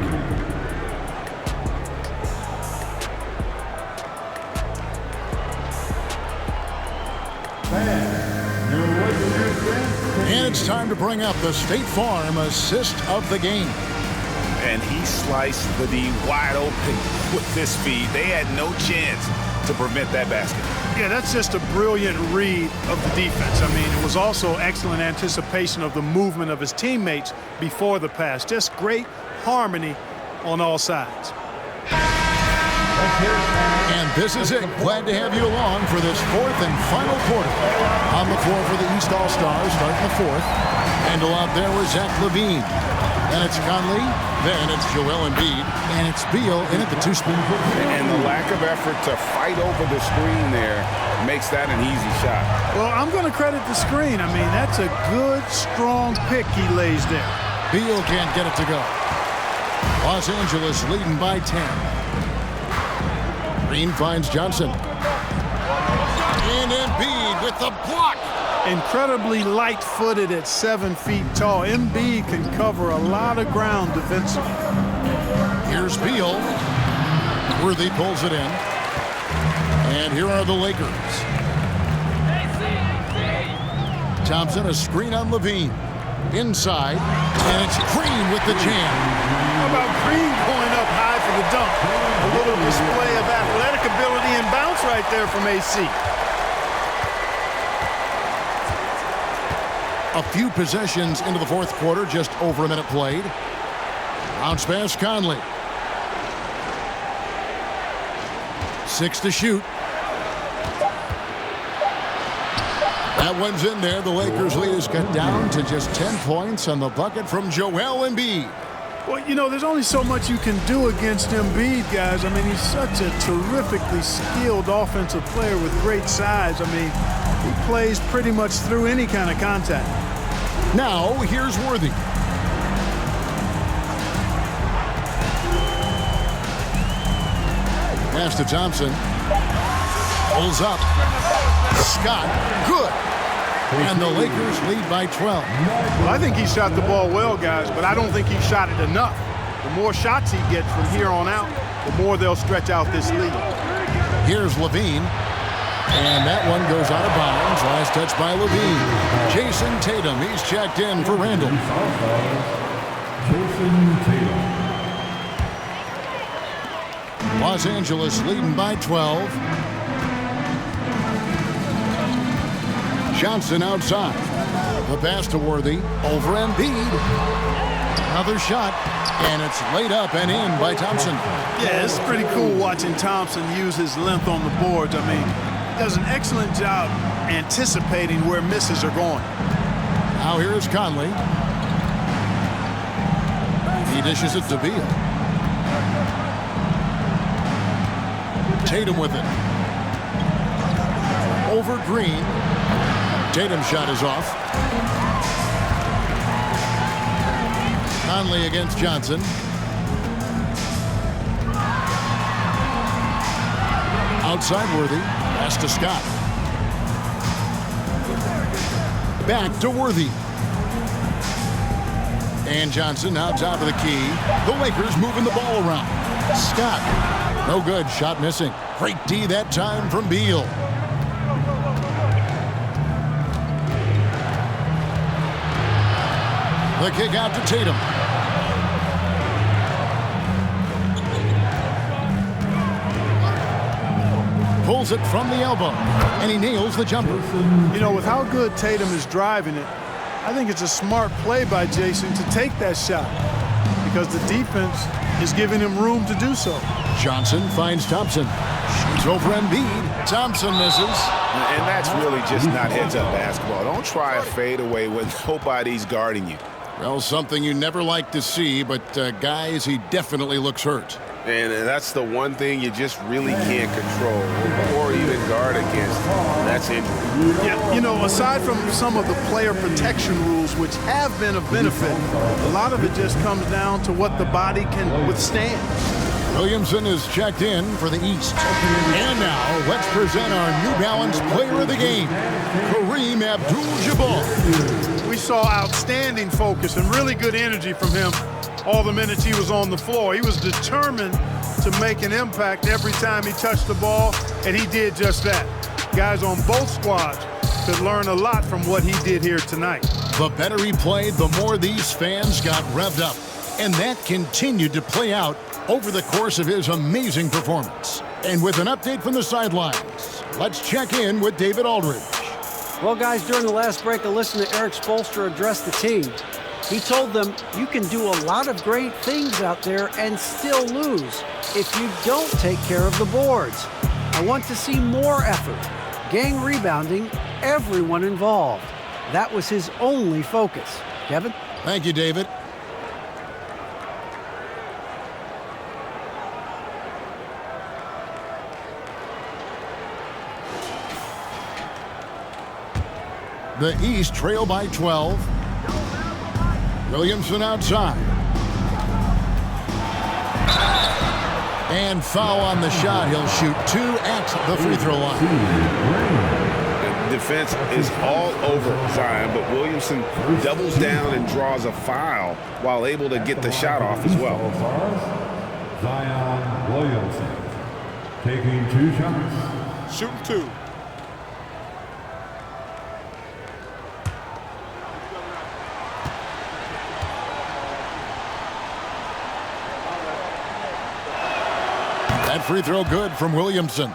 And it's time to bring up the State Farm assist of the game. And he sliced the D wide open with this feed. They had no chance to prevent that basket. Yeah, that's just a brilliant read of the defense. I mean, it was also excellent anticipation of the movement of his teammates before the pass. Just great harmony on all sides. And this is it. Glad to have you along for this fourth and final quarter. On the floor for the East All-Stars, starting the fourth. Handle out there with Zach LaVine. Then it's Conley. Then it's Joel Embiid. And it's Beal in at the two-spot. And the lack of effort to fight over the screen there makes that an easy shot. Well, I'm going to credit the screen. I mean, that's a good, strong pick he lays there. Beal can't get it to go. Los Angeles leading by 10. Green finds Johnson. And Embiid with the block. incredibly light-footed at 7 feet tall. Embiid can cover a lot of ground defensively. Here's Beal. Worthy pulls it in. And here are the Lakers. Thompson, a screen on Levine. Inside, and it's Green with the jam. How about Green going up high for the dunk? A little display of athletic ability and bounce right there from AC. A few possessions into the fourth quarter, just over a minute played. Bounce pass, Conley. 6 to shoot. That one's in there. The Lakers lead is cut down to just 10 points on the bucket from Joel Embiid. Well, you know, there's only so much you can do against Embiid, guys. I mean, he's such a terrifically skilled offensive player with great size. I mean, he plays pretty much through any kind of contact. Now, here's Worthy. Pass to Thompson. Pulls up. Scott, good. And the Lakers lead by 12. Well, I think he shot the ball well, guys, but I don't think he shot it enough. The more shots he gets from here on out, the more they'll stretch out this lead. Here's Levine. And that one goes out of bounds. Last touch by Levine. Jason Tatum, he's checked in for Randall. Jason Tatum. Los Angeles leading by 12. Johnson outside. The pass to Worthy. Over Embiid. Another shot. And it's laid up and in by Thompson. Yeah, it's pretty cool watching Thompson use his length on the boards. I mean, he does an excellent job anticipating where misses are going. Now here is Conley. He dishes it to Beal. Tatum with it. Over Green. Tatum's shot is off. Conley against Johnson. Outside Worthy. Pass to Scott. Back to Worthy. And Johnson now top of the key. The Lakers moving the ball around. Scott. No good. Shot missing. Great D that time from Beal. The kick out to Tatum. Pulls it from the elbow. And he nails the jumper. You know, with how good Tatum is driving it, I think it's a smart play by Jason to take that shot because the defense is giving him room to do so. Johnson finds Thompson. Shoots over Embiid. Thompson misses. And that's really just not heads-up basketball. Don't try a fadeaway when nobody's guarding you. Well, something you never like to see, but guys, he definitely looks hurt. And that's the one thing you just really can't control or even guard against. That's injury. Yeah, you know, aside from some of the player protection rules, which have been of benefit, a lot of it just comes down to what the body can withstand. Williamson is checked in for the East. And now, let's present our New Balance Player of the Game, Kareem Abdul-Jabbar. We saw outstanding focus and really good energy from him all the minutes he was on the floor. He was determined to make an impact every time he touched the ball, and he did just that. Guys on both squads could learn a lot from what he did here tonight. The better he played, the more these fans got revved up. And that continued to play out over the course of his amazing performance. And with an update from the sidelines, let's check in with David Aldridge. Well, guys, during the last break, I listened to Eric Spoelstra address the team. He told them, you can do a lot of great things out there and still lose if you don't take care of the boards. I want to see more effort, gang rebounding, everyone involved. That was his only focus. Kevin? Thank you, David. The East trail by 12. Williamson outside. And foul on the shot. He'll shoot 2 at the free throw line. defense is all over Zion, but Williamson doubles down and draws a foul while able to get the shot off as well. Zion Williamson taking 2 shots. Shooting 2. That free throw good from Williamson.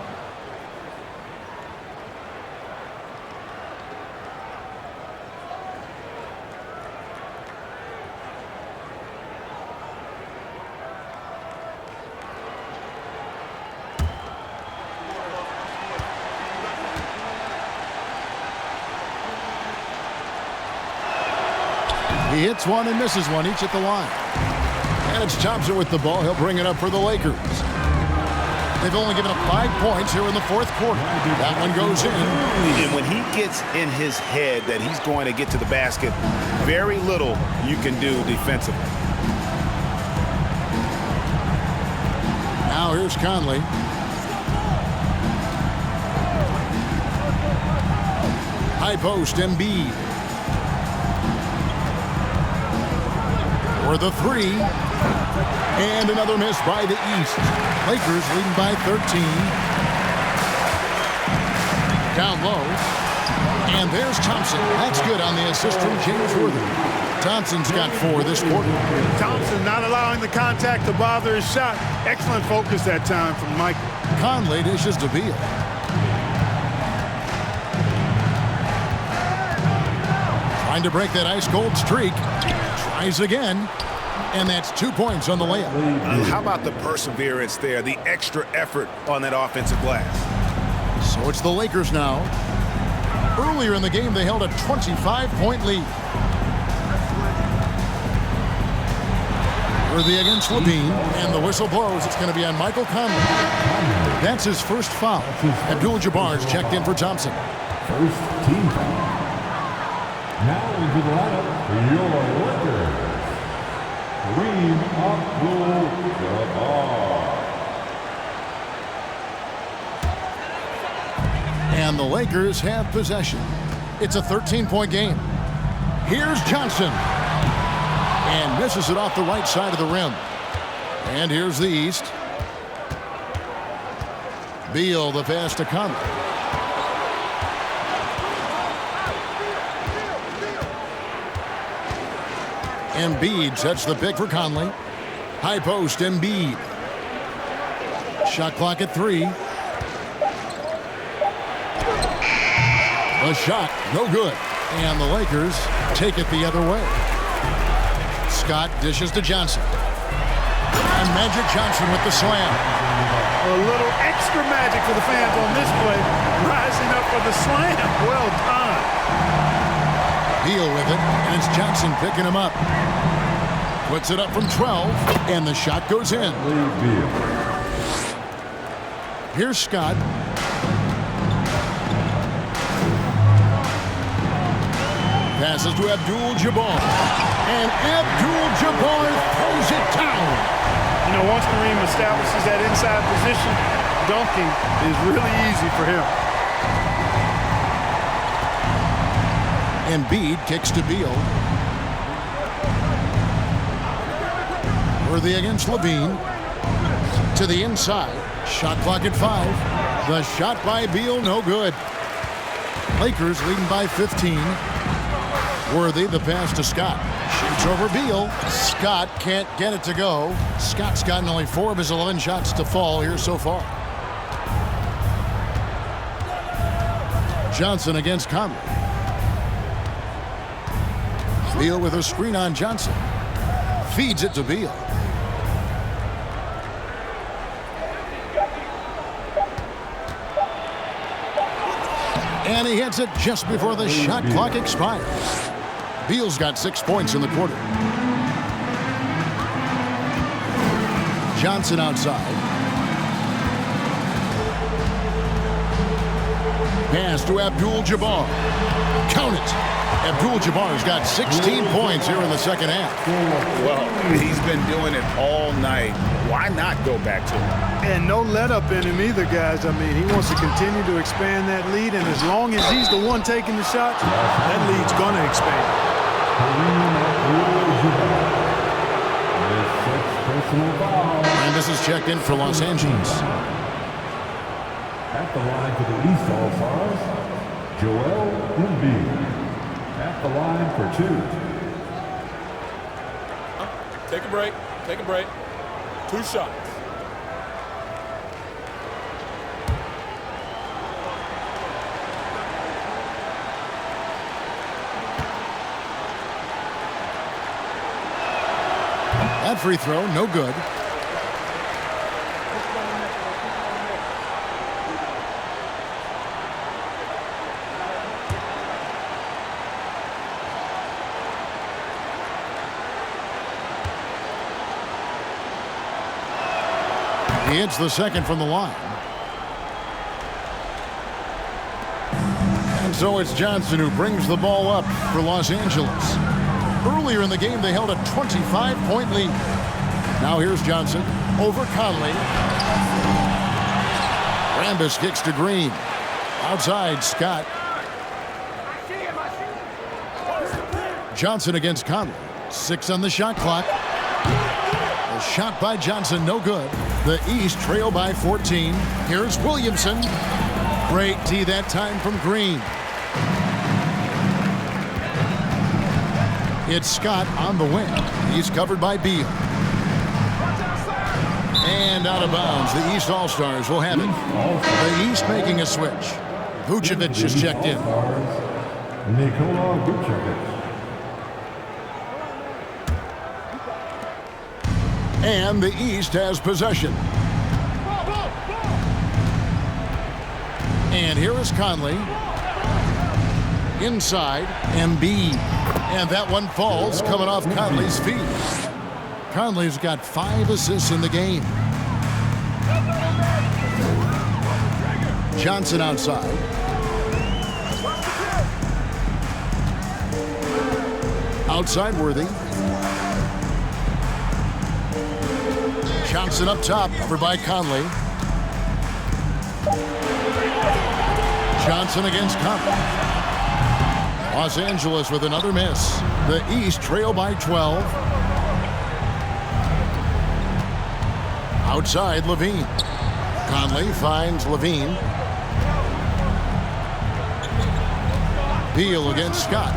He hits one and misses one, each at the line. And it's Thompson with the ball. He'll bring it up for the Lakers. They've only given up 5 points here in the fourth quarter. That one goes in. And when he gets in his head that he's going to get to the basket, very little you can do defensively. Now here's Conley. High post, Embiid. For the 3. And another miss by the East. Lakers leading by 13. Down low. And there's Thompson. That's good on the assist from James Worthy. Thompson's got 4 this quarter. Thompson not allowing the contact to bother his shot. Excellent focus that time from Michael. Conley dishes to Beal. Trying to break that ice-cold streak. Tries again. And that's 2 points on the layup. How about the perseverance there, the extra effort on that offensive glass? So it's the Lakers now. Earlier in the game, they held a 25-point lead. Worthy against Levine, and the whistle blows. It's going to be on Michael Conley. That's his first foul. Abdul-Jabbar's checked in for Thompson. First team foul. Now into the lineup for your Lakers. Kareem Abdul-Jabbar. And the Lakers have possession. It's a 13-point game. Here's Johnson. And misses it off the right side of the rim. And here's the East. Beal, the pass to Conley. Embiid sets the pick for Conley. High post, Embiid. Shot clock at 3. A shot, no good. And the Lakers take it the other way. Scott dishes to Johnson. And Magic Johnson with the slam. A little extra magic for the fans on this play. Rising up for the slam. Well done. Beal with it, and it's Johnson picking him up. Puts it up from 12, and the shot goes in. Here's Scott. Passes to Abdul-Jabbar. And Abdul-Jabbar throws it down. You know, once Kareem establishes that inside position, dunking is really easy for him. Embiid kicks to Beal. Worthy against Levine. To the inside. Shot clock at 5. The shot by Beal, no good. Lakers leading by 15. Worthy, the pass to Scott. Shoots over Beal. Scott can't get it to go. Scott's gotten only 4 of his 11 shots to fall here so far. Johnson against Conley. Beal with a screen on Johnson. Feeds it to Beal. And he hits it just before the shot clock expires. Beal's got 6 points in the quarter. Johnson outside. Pass to Abdul-Jabbar. Count it. Abdul-Jabbar's got 16 points here in the second half. Well, he's been doing it all night. Why not go back to him? And no let up in him either, guys. I mean, he wants to continue to expand that lead, and as long as he's the one taking the shots, that lead's going to expand. And this is checked in for Los Angeles. At the line for the East All-Stars, Joel Embiid. At the line for 2. Take a break. Take a break. 2 shots. That free throw, no good. He hits the second from the line. And so it's Johnson who brings the ball up for Los Angeles. Earlier in the game, they held a 25-point lead. Now here's Johnson over Conley. Rambis kicks to Green. Outside, Scott. Johnson against Conley. 6 on the shot clock. A shot by Johnson, no good. The East trail by 14. Here's Williamson. Great D that time from Green. It's Scott on the wing. He's covered by Beal. And out of bounds. The East All-Stars will have it. The East making a switch. Vucevic is checked in. Nikola Vucevic. And the East has possession. And here is Conley. Inside, Embiid. And that one falls coming off Conley's feet. Conley's got 5 assists in the game. Johnson outside. Outside Worthy. Johnson up top, covered by Conley. Johnson against Conley. Los Angeles with another miss. The East trail by 12. Outside, Levine. Conley finds Levine. Beal against Scott.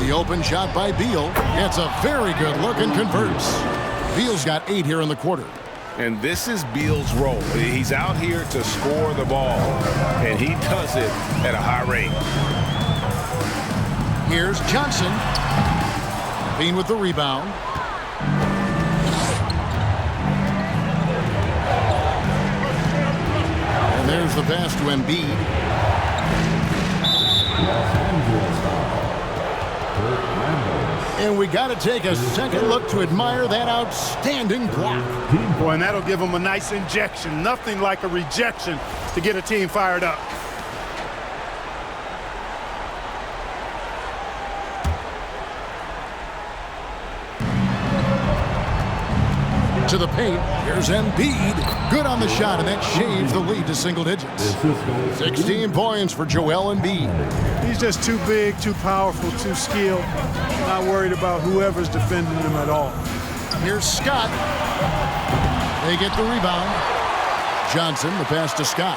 The open shot by Beal. It's a very good look and converts. Beal's got 8 here in the quarter. And this is Beal's role. He's out here to score the ball, and he does it at a high rate. Here's Johnson. Bean with the rebound. And there's the pass to Embiid. And we got to take a second look to admire that outstanding block. Boy, and that'll give them a nice injection. Nothing like a rejection to get a team fired up. To the paint. Here's Embiid. Good on the shot, and that shaves the lead to single digits. 16 points for Joel Embiid. He's just too big, too powerful, too skilled. Not worried about whoever's defending him at all. Here's Scott. They get the rebound. Johnson, the pass to Scott.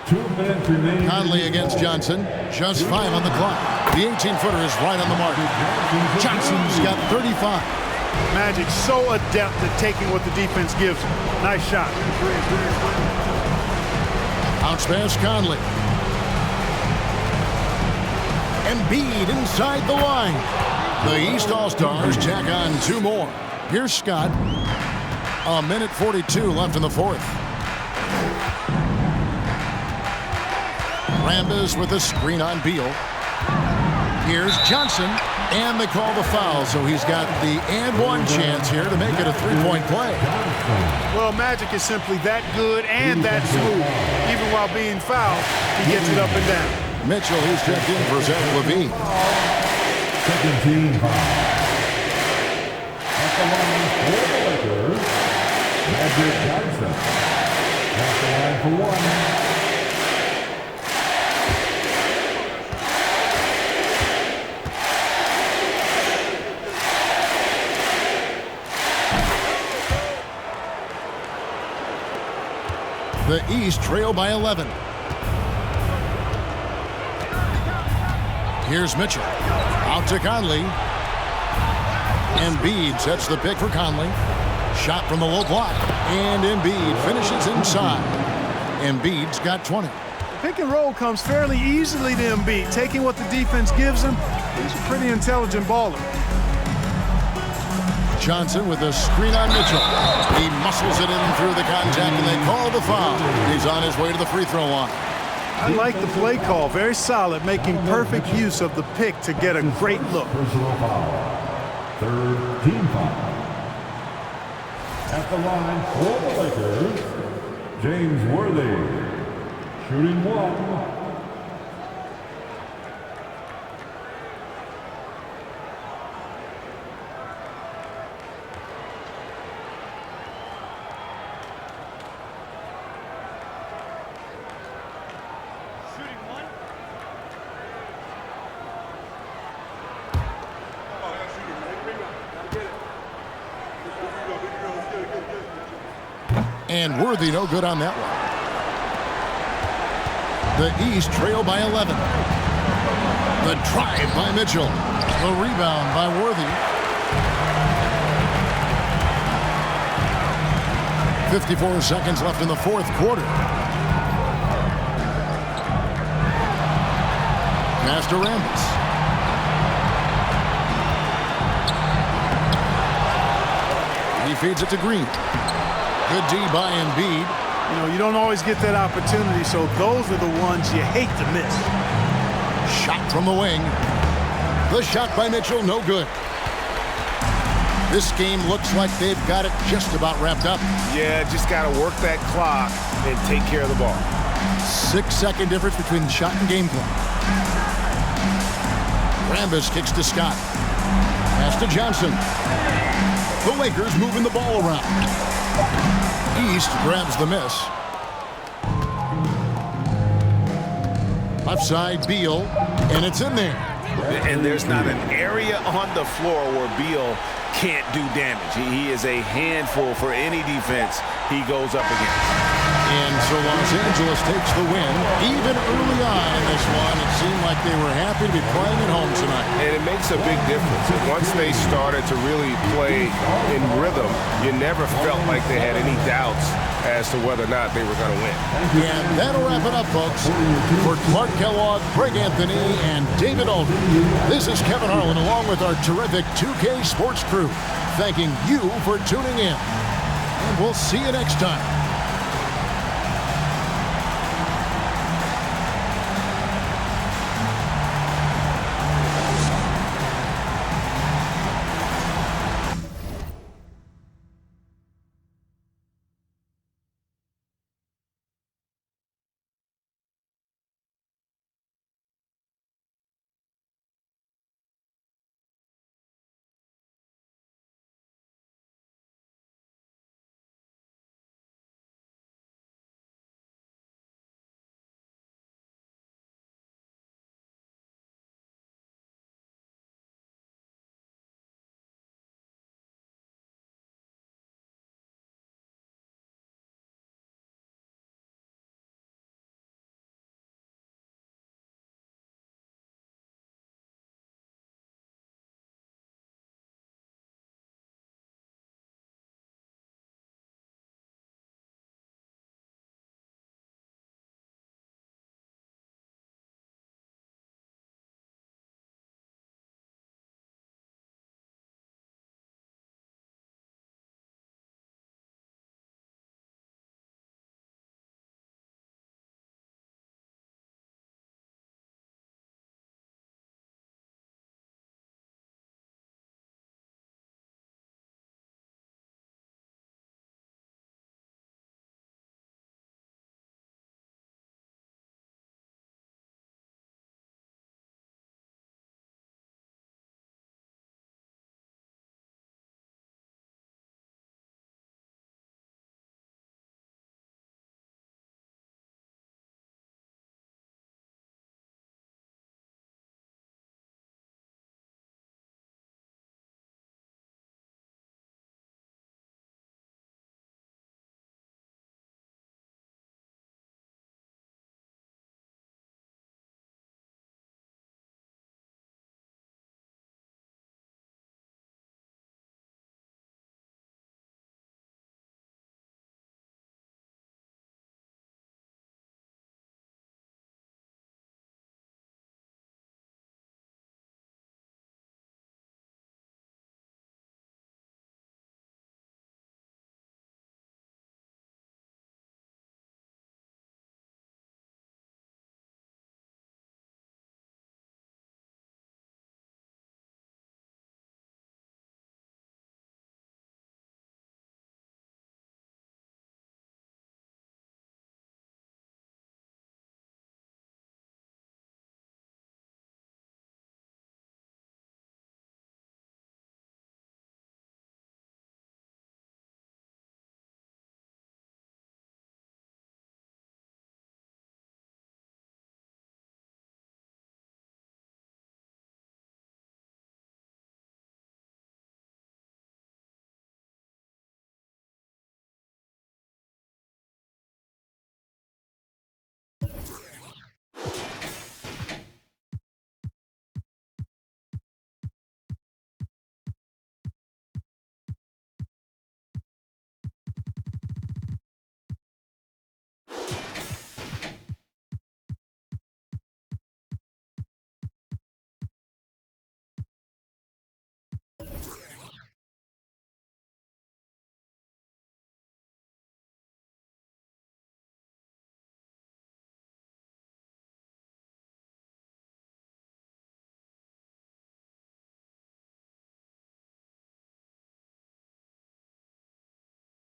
2 minutes remaining. Conley against Johnson. Just 5 on the clock. The 18-footer is right on the mark. Johnson's got 35. Magic so adept at taking what the defense gives him. Nice shot. Bounce pass Conley. Embiid inside the line. The East All-Stars tack on 2 more. Here's Scott. 1:42 left in the fourth. Rambis with a screen on Beal. Here's Johnson. And they call the foul, so he's got the and one chance here to make it a three-point play. Well, Magic is simply that good and that smooth. Even while being fouled, he gets it up and down. Mitchell, he's checked in for Zach LaVine. Second team foul. At the line for the Lakers, Magic Johnson. At the line for one. The East trail by 11. Here's Mitchell. Out to Conley. Embiid sets the pick for Conley. Shot from the low block. And Embiid finishes inside. Embiid's got 20. Pick and roll comes fairly easily to Embiid, taking what the defense gives him. He's a pretty intelligent baller. Johnson with a screen on Mitchell. He muscles it in through the contact, and they call the foul. He's on his way to the free throw line. I like the play call. Very solid, making perfect use of the pick to get a great look. Personal foul. Third team foul. At the line for the Lakers, James Worthy. Shooting one. And Worthy no good on that one. The East trail by 11. The drive by Mitchell. The rebound by Worthy. 54 seconds left in the fourth quarter. Pass to Rambis. He feeds it to Green. Good D by Embiid. You know, you don't always get that opportunity, so those are the ones you hate to miss. Shot from the wing. The shot by Mitchell, no good. This game looks like they've got it just about wrapped up. Yeah, just got to work that clock and take care of the ball. 6-second difference between shot and game clock. Rambis kicks to Scott. Pass to Johnson. The Lakers moving the ball around. East grabs the miss. Left side, Beal, and it's in there. And there's not an area on the floor where Beal can't do damage. He is a handful for any defense he goes up against. And so Los Angeles takes the win. Even early on in this one, it seemed like they were happy to be playing at home tonight. And it makes a big difference. Once they started to really play in rhythm, you never felt like they had any doubts as to whether or not they were going to win. And that'll wrap it up, folks. For Clark Kellogg, Greg Anthony, and David Aldridge, this is Kevin Harlan along with our terrific 2K Sports crew, thanking you for tuning in. And we'll see you next time.